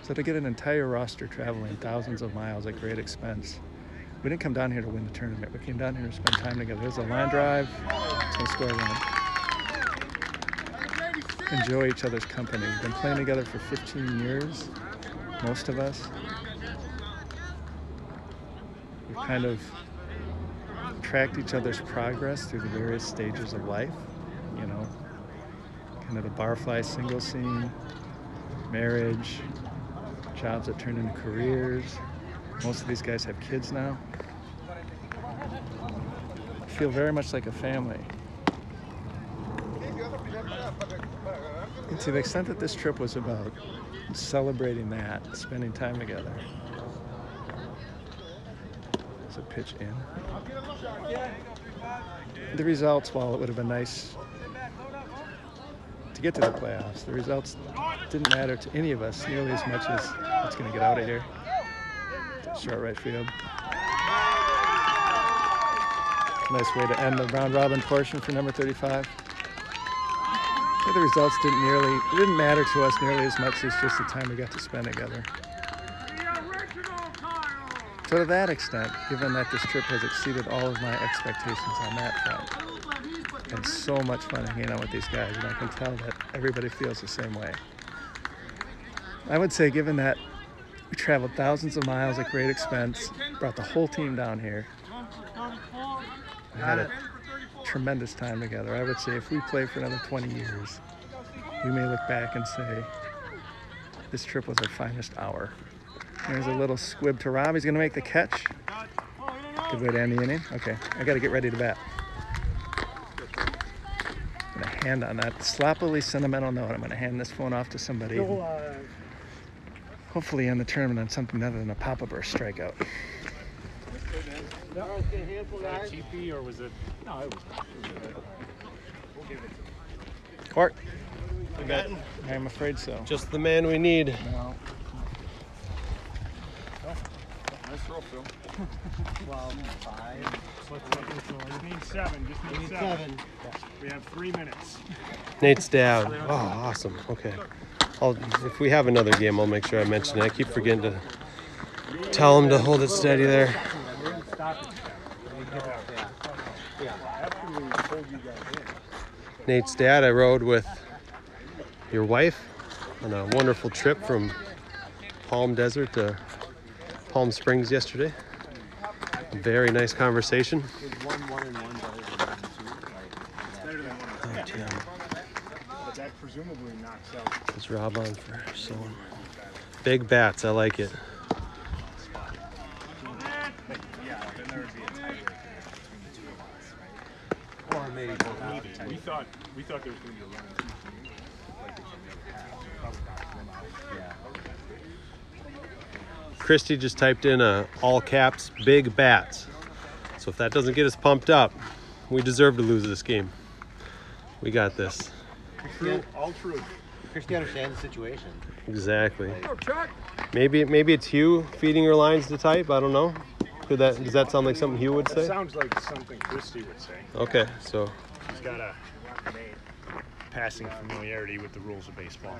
So to get an entire roster traveling thousands of miles at great expense, we didn't come down here to win the tournament. We came down here to spend time together. There's a line drive. It's going to score a run. Enjoy each other's company. We've been playing together for 15 years, most of us. We've kind of tracked each other's progress through the various stages of life, you know, kind of the barfly single scene, marriage, jobs that turn into careers. Most of these guys have kids now. I feel very much like a family. And to the extent that this trip was about celebrating that, spending time together. There's a pitch in. The results, while it would have been nice to get to the playoffs, the results didn't matter to any of us nearly as much as it's going to get out of here. Short right field. Nice way to end the round robin portion for number 35. The results didn't matter to us nearly as much as just the time we got to spend together. So to that extent, given that this trip has exceeded all of my expectations on that front, Had so much fun hanging out with these guys, and I can tell that everybody feels the same way. I would say, given that we traveled thousands of miles at great expense, brought the whole team down here, we had a tremendous time together. I would say if we play for another 20 years, we may look back and say, this trip was our finest hour. There's a little squib to Rob. He's going to make the catch. Good way to end the inning. Okay, I got to get ready to bat. I'm going to hand on that sloppily sentimental note. I'm going to hand this phone off to somebody. Hopefully end the tournament on something other than a pop-up or a strikeout. TP or was it? No, it was. Court. I'm afraid so. Just the man we need. No. Nice throw, Phil. 12, 5. Just need 7. Just need 7. We have 3 minutes. Nate's dad. Oh, awesome. Okay. If we have another game, I'll make sure I mention it. I keep forgetting to tell him to hold it steady there. Nate's dad, I rode with your wife on a wonderful trip from Palm Desert to Palm Springs yesterday. Very nice conversation. Oh, damn. But that presumably knocks out. It's Rob on for someone. Big bats, I like it. Yeah, then there would be a tiebreaker between the two of us, right? Or maybe both out. We thought there was going to be a run. Christy just typed in all caps, big bats. So if that doesn't get us pumped up, we deserve to lose this game. We got this. True, all true. Christy understands the situation. Exactly. Maybe it's Hugh feeding her lines to type. I don't know. Does that sound like something Hugh would say? It sounds like something Christy would say. Okay, so He's got a passing familiarity with the rules of baseball.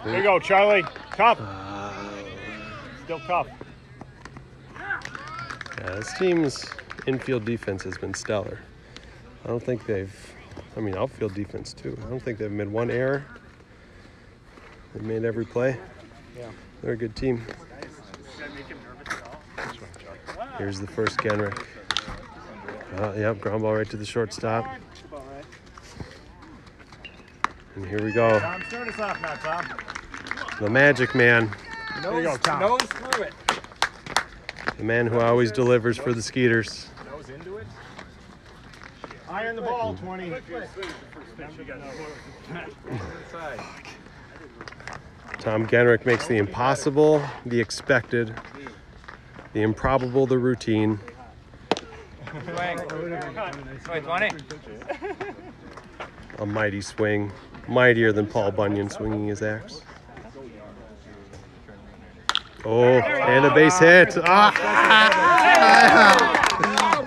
There you go, Charlie. Tough. Still tough. yeah, this team's infield defense has been stellar. I don't think outfield defense too. I don't think they've made one error. They've made every play. Yeah. They're a good team. Here's the first Genrick. Yep, ground ball right to the shortstop. And here we go. Tom, start us off now, Tom. The magic man. There you go, Tom. Nose through it. The man who always delivers for the Skeeters. Nose into it. Iron the ball, 20. Tom Genrick makes the impossible the expected, the improbable the routine. A mighty swing, mightier than Paul Bunyan swinging his axe. Oh, and a base hit.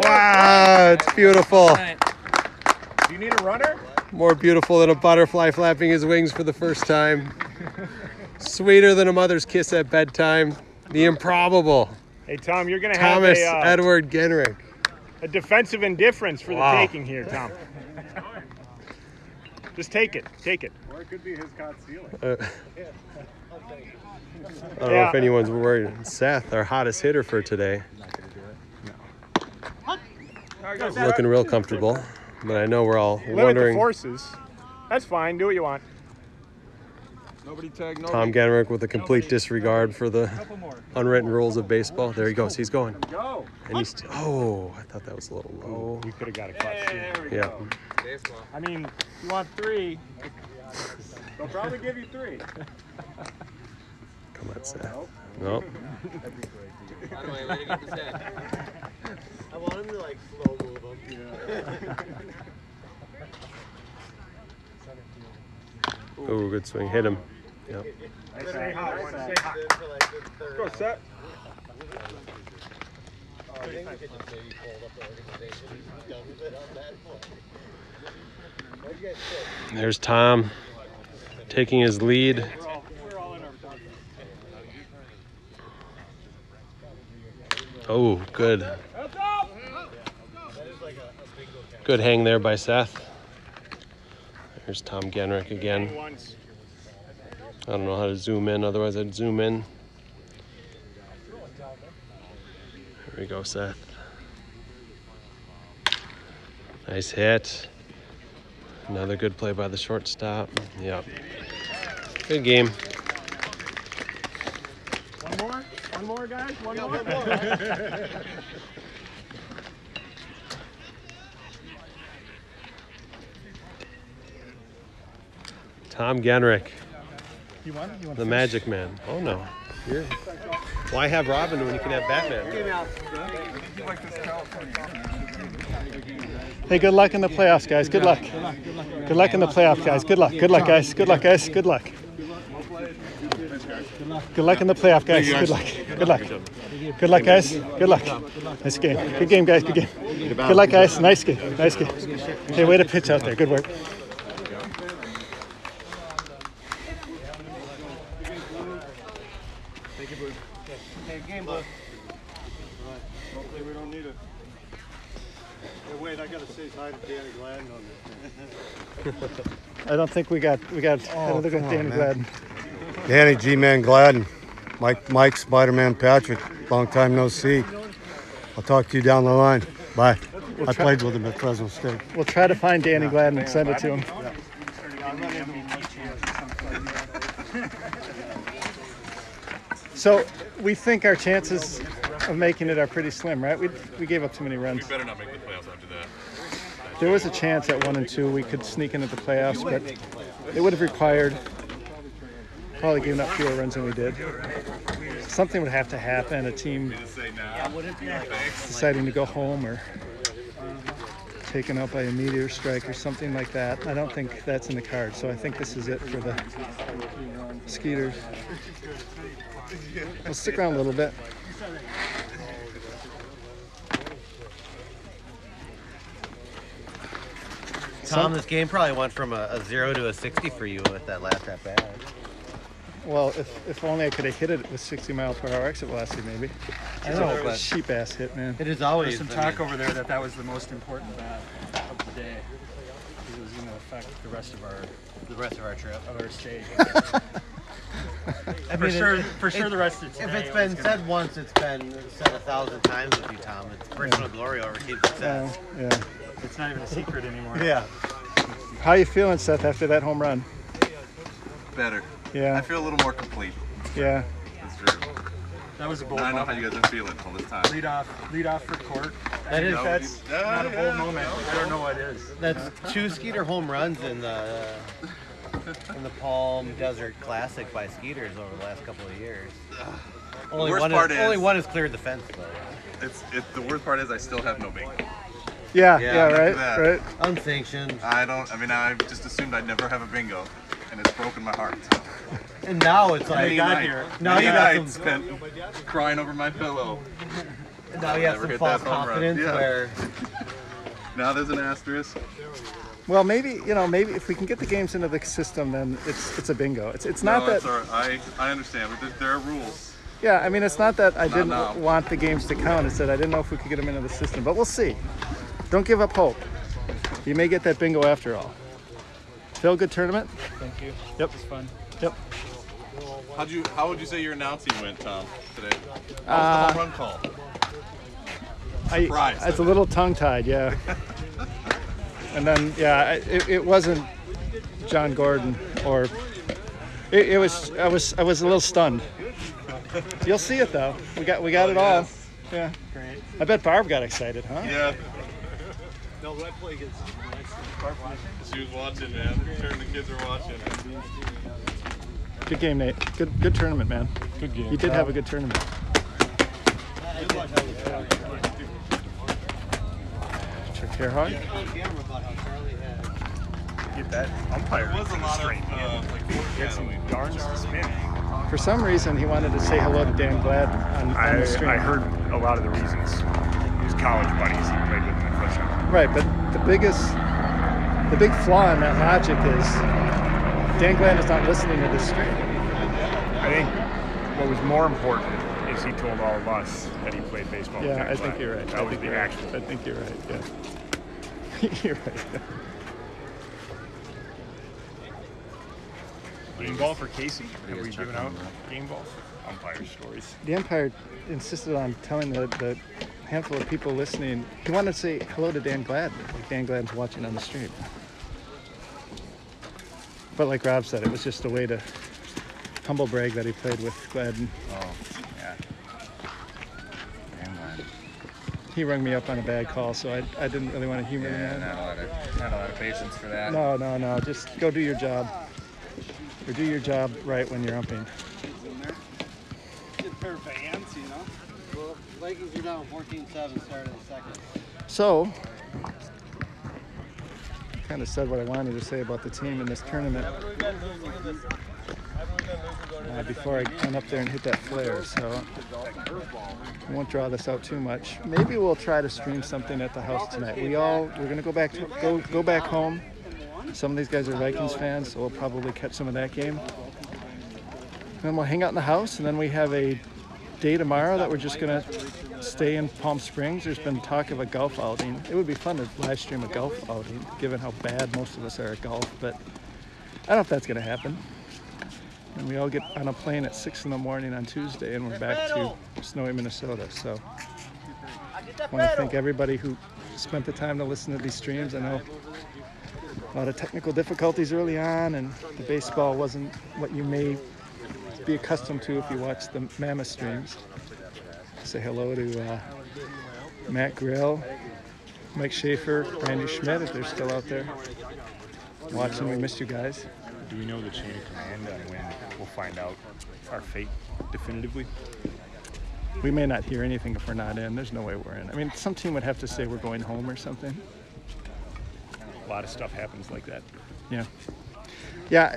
Wow, it's beautiful. Do you need a runner? More beautiful than a butterfly flapping his wings for the first time. Sweeter than a mother's kiss at bedtime. The improbable. Hey, Tom, you're going to have Thomas Edward Genrick. a defensive indifference for the taking here, Tom. Just take it. Take it. Or it could be his concealer. I don't know if anyone's worried. Seth, our hottest hitter for today. Looking real comfortable. But I know we're all Limit wondering. the forces. That's fine. Do what you want. Nobody tag nobody. Tom Genrick with a complete disregard for the unwritten rules of baseball. There he goes. He's going. Go. And he's. Oh, I thought that was a little low. You could have got a clutch. Yeah. I mean, you want 3. They'll probably give you 3. Come on, Seth. No. I want him to like slow move him. Oh, good swing. Hit him. Yep. Say hot. Go, set. There's Tom taking his lead. Oh, good. Good hang there by Seth. There's Tom Genrick again. I don't know how to zoom in, otherwise I'd zoom in. Here we go, Seth. Nice hit. Another good play by the shortstop. Yep. Good game. One more, guys. One more. Tom Genrick. You want The fish? Magic Man. Oh no. Here. Why have Robin when you can have Batman? Hey, good luck in the playoffs, guys. Good luck. Good luck in the playoffs, guys. Good luck. Good luck, guys. Good luck, guys. Good luck. Good luck in the playoff, guys. Good luck. Good luck. Good luck, guys. Good luck. Nice game. Good game, guys. Good game. Good luck, guys. Nice game. Nice game. Hey, way to pitch out there. Good work. Thank you, Blue. Hey, game, Blue. Hopefully we don't need it. Hey, wait, I gotta say hi to Danny Gladden on this. I don't think we got another good Danny Gladden. Danny G-Man Gladden. Mike Spider-Man Patrick. Long time no see. I'll talk to you down the line. Bye. I played with him at Fresno State. We'll try to find Danny Gladden and send it to him. So we think our chances of making it are pretty slim, right? We gave up too many runs. We better not make the playoffs after that. There was a chance at 1 and 2 we could sneak into the playoffs, but it would have required probably giving up fewer runs than we did. Something would have to happen, a team deciding to go home or taken out by a meteor strike or something like that. I don't think that's in the cards, so I think this is it for the Skeeters. We'll stick around a little bit. Tom, this game probably went from a 0 to a 60 for you with that last at bat. Well, if only I could have hit it with 60 mile per hour exit velocity, maybe. I know, but sheep ass hit, man. it is always There's some talk over there that was the most important bat of the day. It was going to affect the rest of our trip. of our stage. I For mean, sure, the rest of today. If it's been said once, it's been said 1,000 times with you, Tom. It's personal glory over team success. Yeah. It's not even a secret anymore. Yeah. How you feeling, Seth, after that home run? Better. Yeah. I feel a little more complete. Yeah. That's true. That was a bold Now I know how moment. you guys are feeling all this time. Lead off for court. That is- That's not a bold moment. I don't know what is. That's 2 Skeeter home runs in the Palm Desert Classic by Skeeters over the last couple of years. Only one has cleared the fence though. The worst part is I still have no bingo. Yeah, After right, that, right. Unsanctioned. I just assumed I'd never have a bingo, and it's broken my heart. And now it's like Now you got some spent crying over my pillow. now you have Never some hit false that home run. confidence Yeah. where Now there's an asterisk. Well, maybe if we can get the games into the system, then it's a bingo. It's not that. It's all right. I understand, but there are rules. Yeah, I mean, it's not that I didn't now. want the games to count. It's that I didn't know if we could get them into the system, but we'll see. Don't give up hope. You may get that bingo after all. Phil, good tournament. Thank you. Yep. It was fun. Yep. How would you say your announcing went, Tom, today? How was the home run call? Surprised. It's a little tongue-tied, yeah. And then, it wasn't John Gordon, or it was. I was a little stunned. You'll see it though. We got it all. Yeah. Great. I bet Barb got excited, huh? Yeah. No, that play gets She was watching, man. Sure, the kids are watching. Good game, Nate. Good tournament, man. Good game. You did have a good tournament. Chuck Gerhard. Get that umpire. There was a lot straight. Get some darns to spin. For some reason, he wanted to say hello to Dan Glad on the stream. I heard a lot of the reasons. His college buddies he played with in the Fletcher. Right, but the big flaw in that logic is Dan Glad is not listening to this stream. I think what was more important is he told all of us that he played baseball. with Yeah, Dan I think Glad. you're right. That was the actual. I think you're right. Yeah. You're right. Game ball for Casey. Have we given out game balls? Umpire stories. The umpire insisted on telling the handful of people listening, he wanted to say hello to Dan Gladden, like Dan Gladden's watching on the stream. But like Rob said, it was just a way to humble brag that he played with Gladden. Oh, yeah. Damn, man. He rung me up on a bad call, so I didn't really want to humor the man. Not a lot of patience for that. No. Just go do your job. Or do your job right when you're umping. Good pair of hands, you know. Well, Vikings are down 14-7, started the second. So, kind of said what I wanted to say about the team in this tournament before I went up there and hit that flare. So I won't draw this out too much. Maybe we'll try to stream something at the house tonight. We're gonna go back home. Some of these guys are Vikings fans, so we'll probably catch some of that game. And then we'll hang out in the house, and then we have a day tomorrow that we're just gonna stay in Palm Springs. There's been talk of a golf outing. It would be fun to live stream a golf outing, given how bad most of us are at golf, but I don't know if that's gonna happen. And we all get on a plane at 6 in the morning on Tuesday, and we're back to snowy Minnesota. So I want to thank everybody who spent the time to listen to these streams. I know a lot of technical difficulties early on, and the baseball wasn't what you may be accustomed to if you watch the Mammoth streams. Say hello to Matt Grill, Mike Schaefer, Randy Schmidt, if they're still out there watching. We missed you guys. Do we know the chain of command on when we'll find out our fate definitively? We may not hear anything if we're not in. There's no way we're in. I mean, some team would have to say we're going home or something. A lot of stuff happens like that. Yeah. Yeah,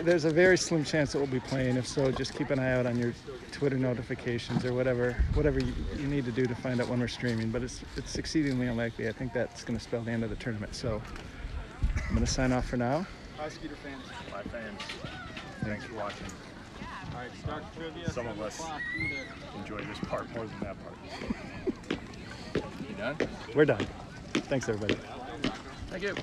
there's a very slim chance that we'll be playing. If so, just keep an eye out on your Twitter notifications or whatever you need to do to find out when we're streaming. But it's exceedingly unlikely. I think that's going to spell the end of the tournament. So I'm going to sign off for now. Bye, Skeeter fans. Bye, fans. Thanks for watching. All right, start trivia. Some of us enjoy this part more than that part. You done? We're done. Thanks, everybody. Thank you.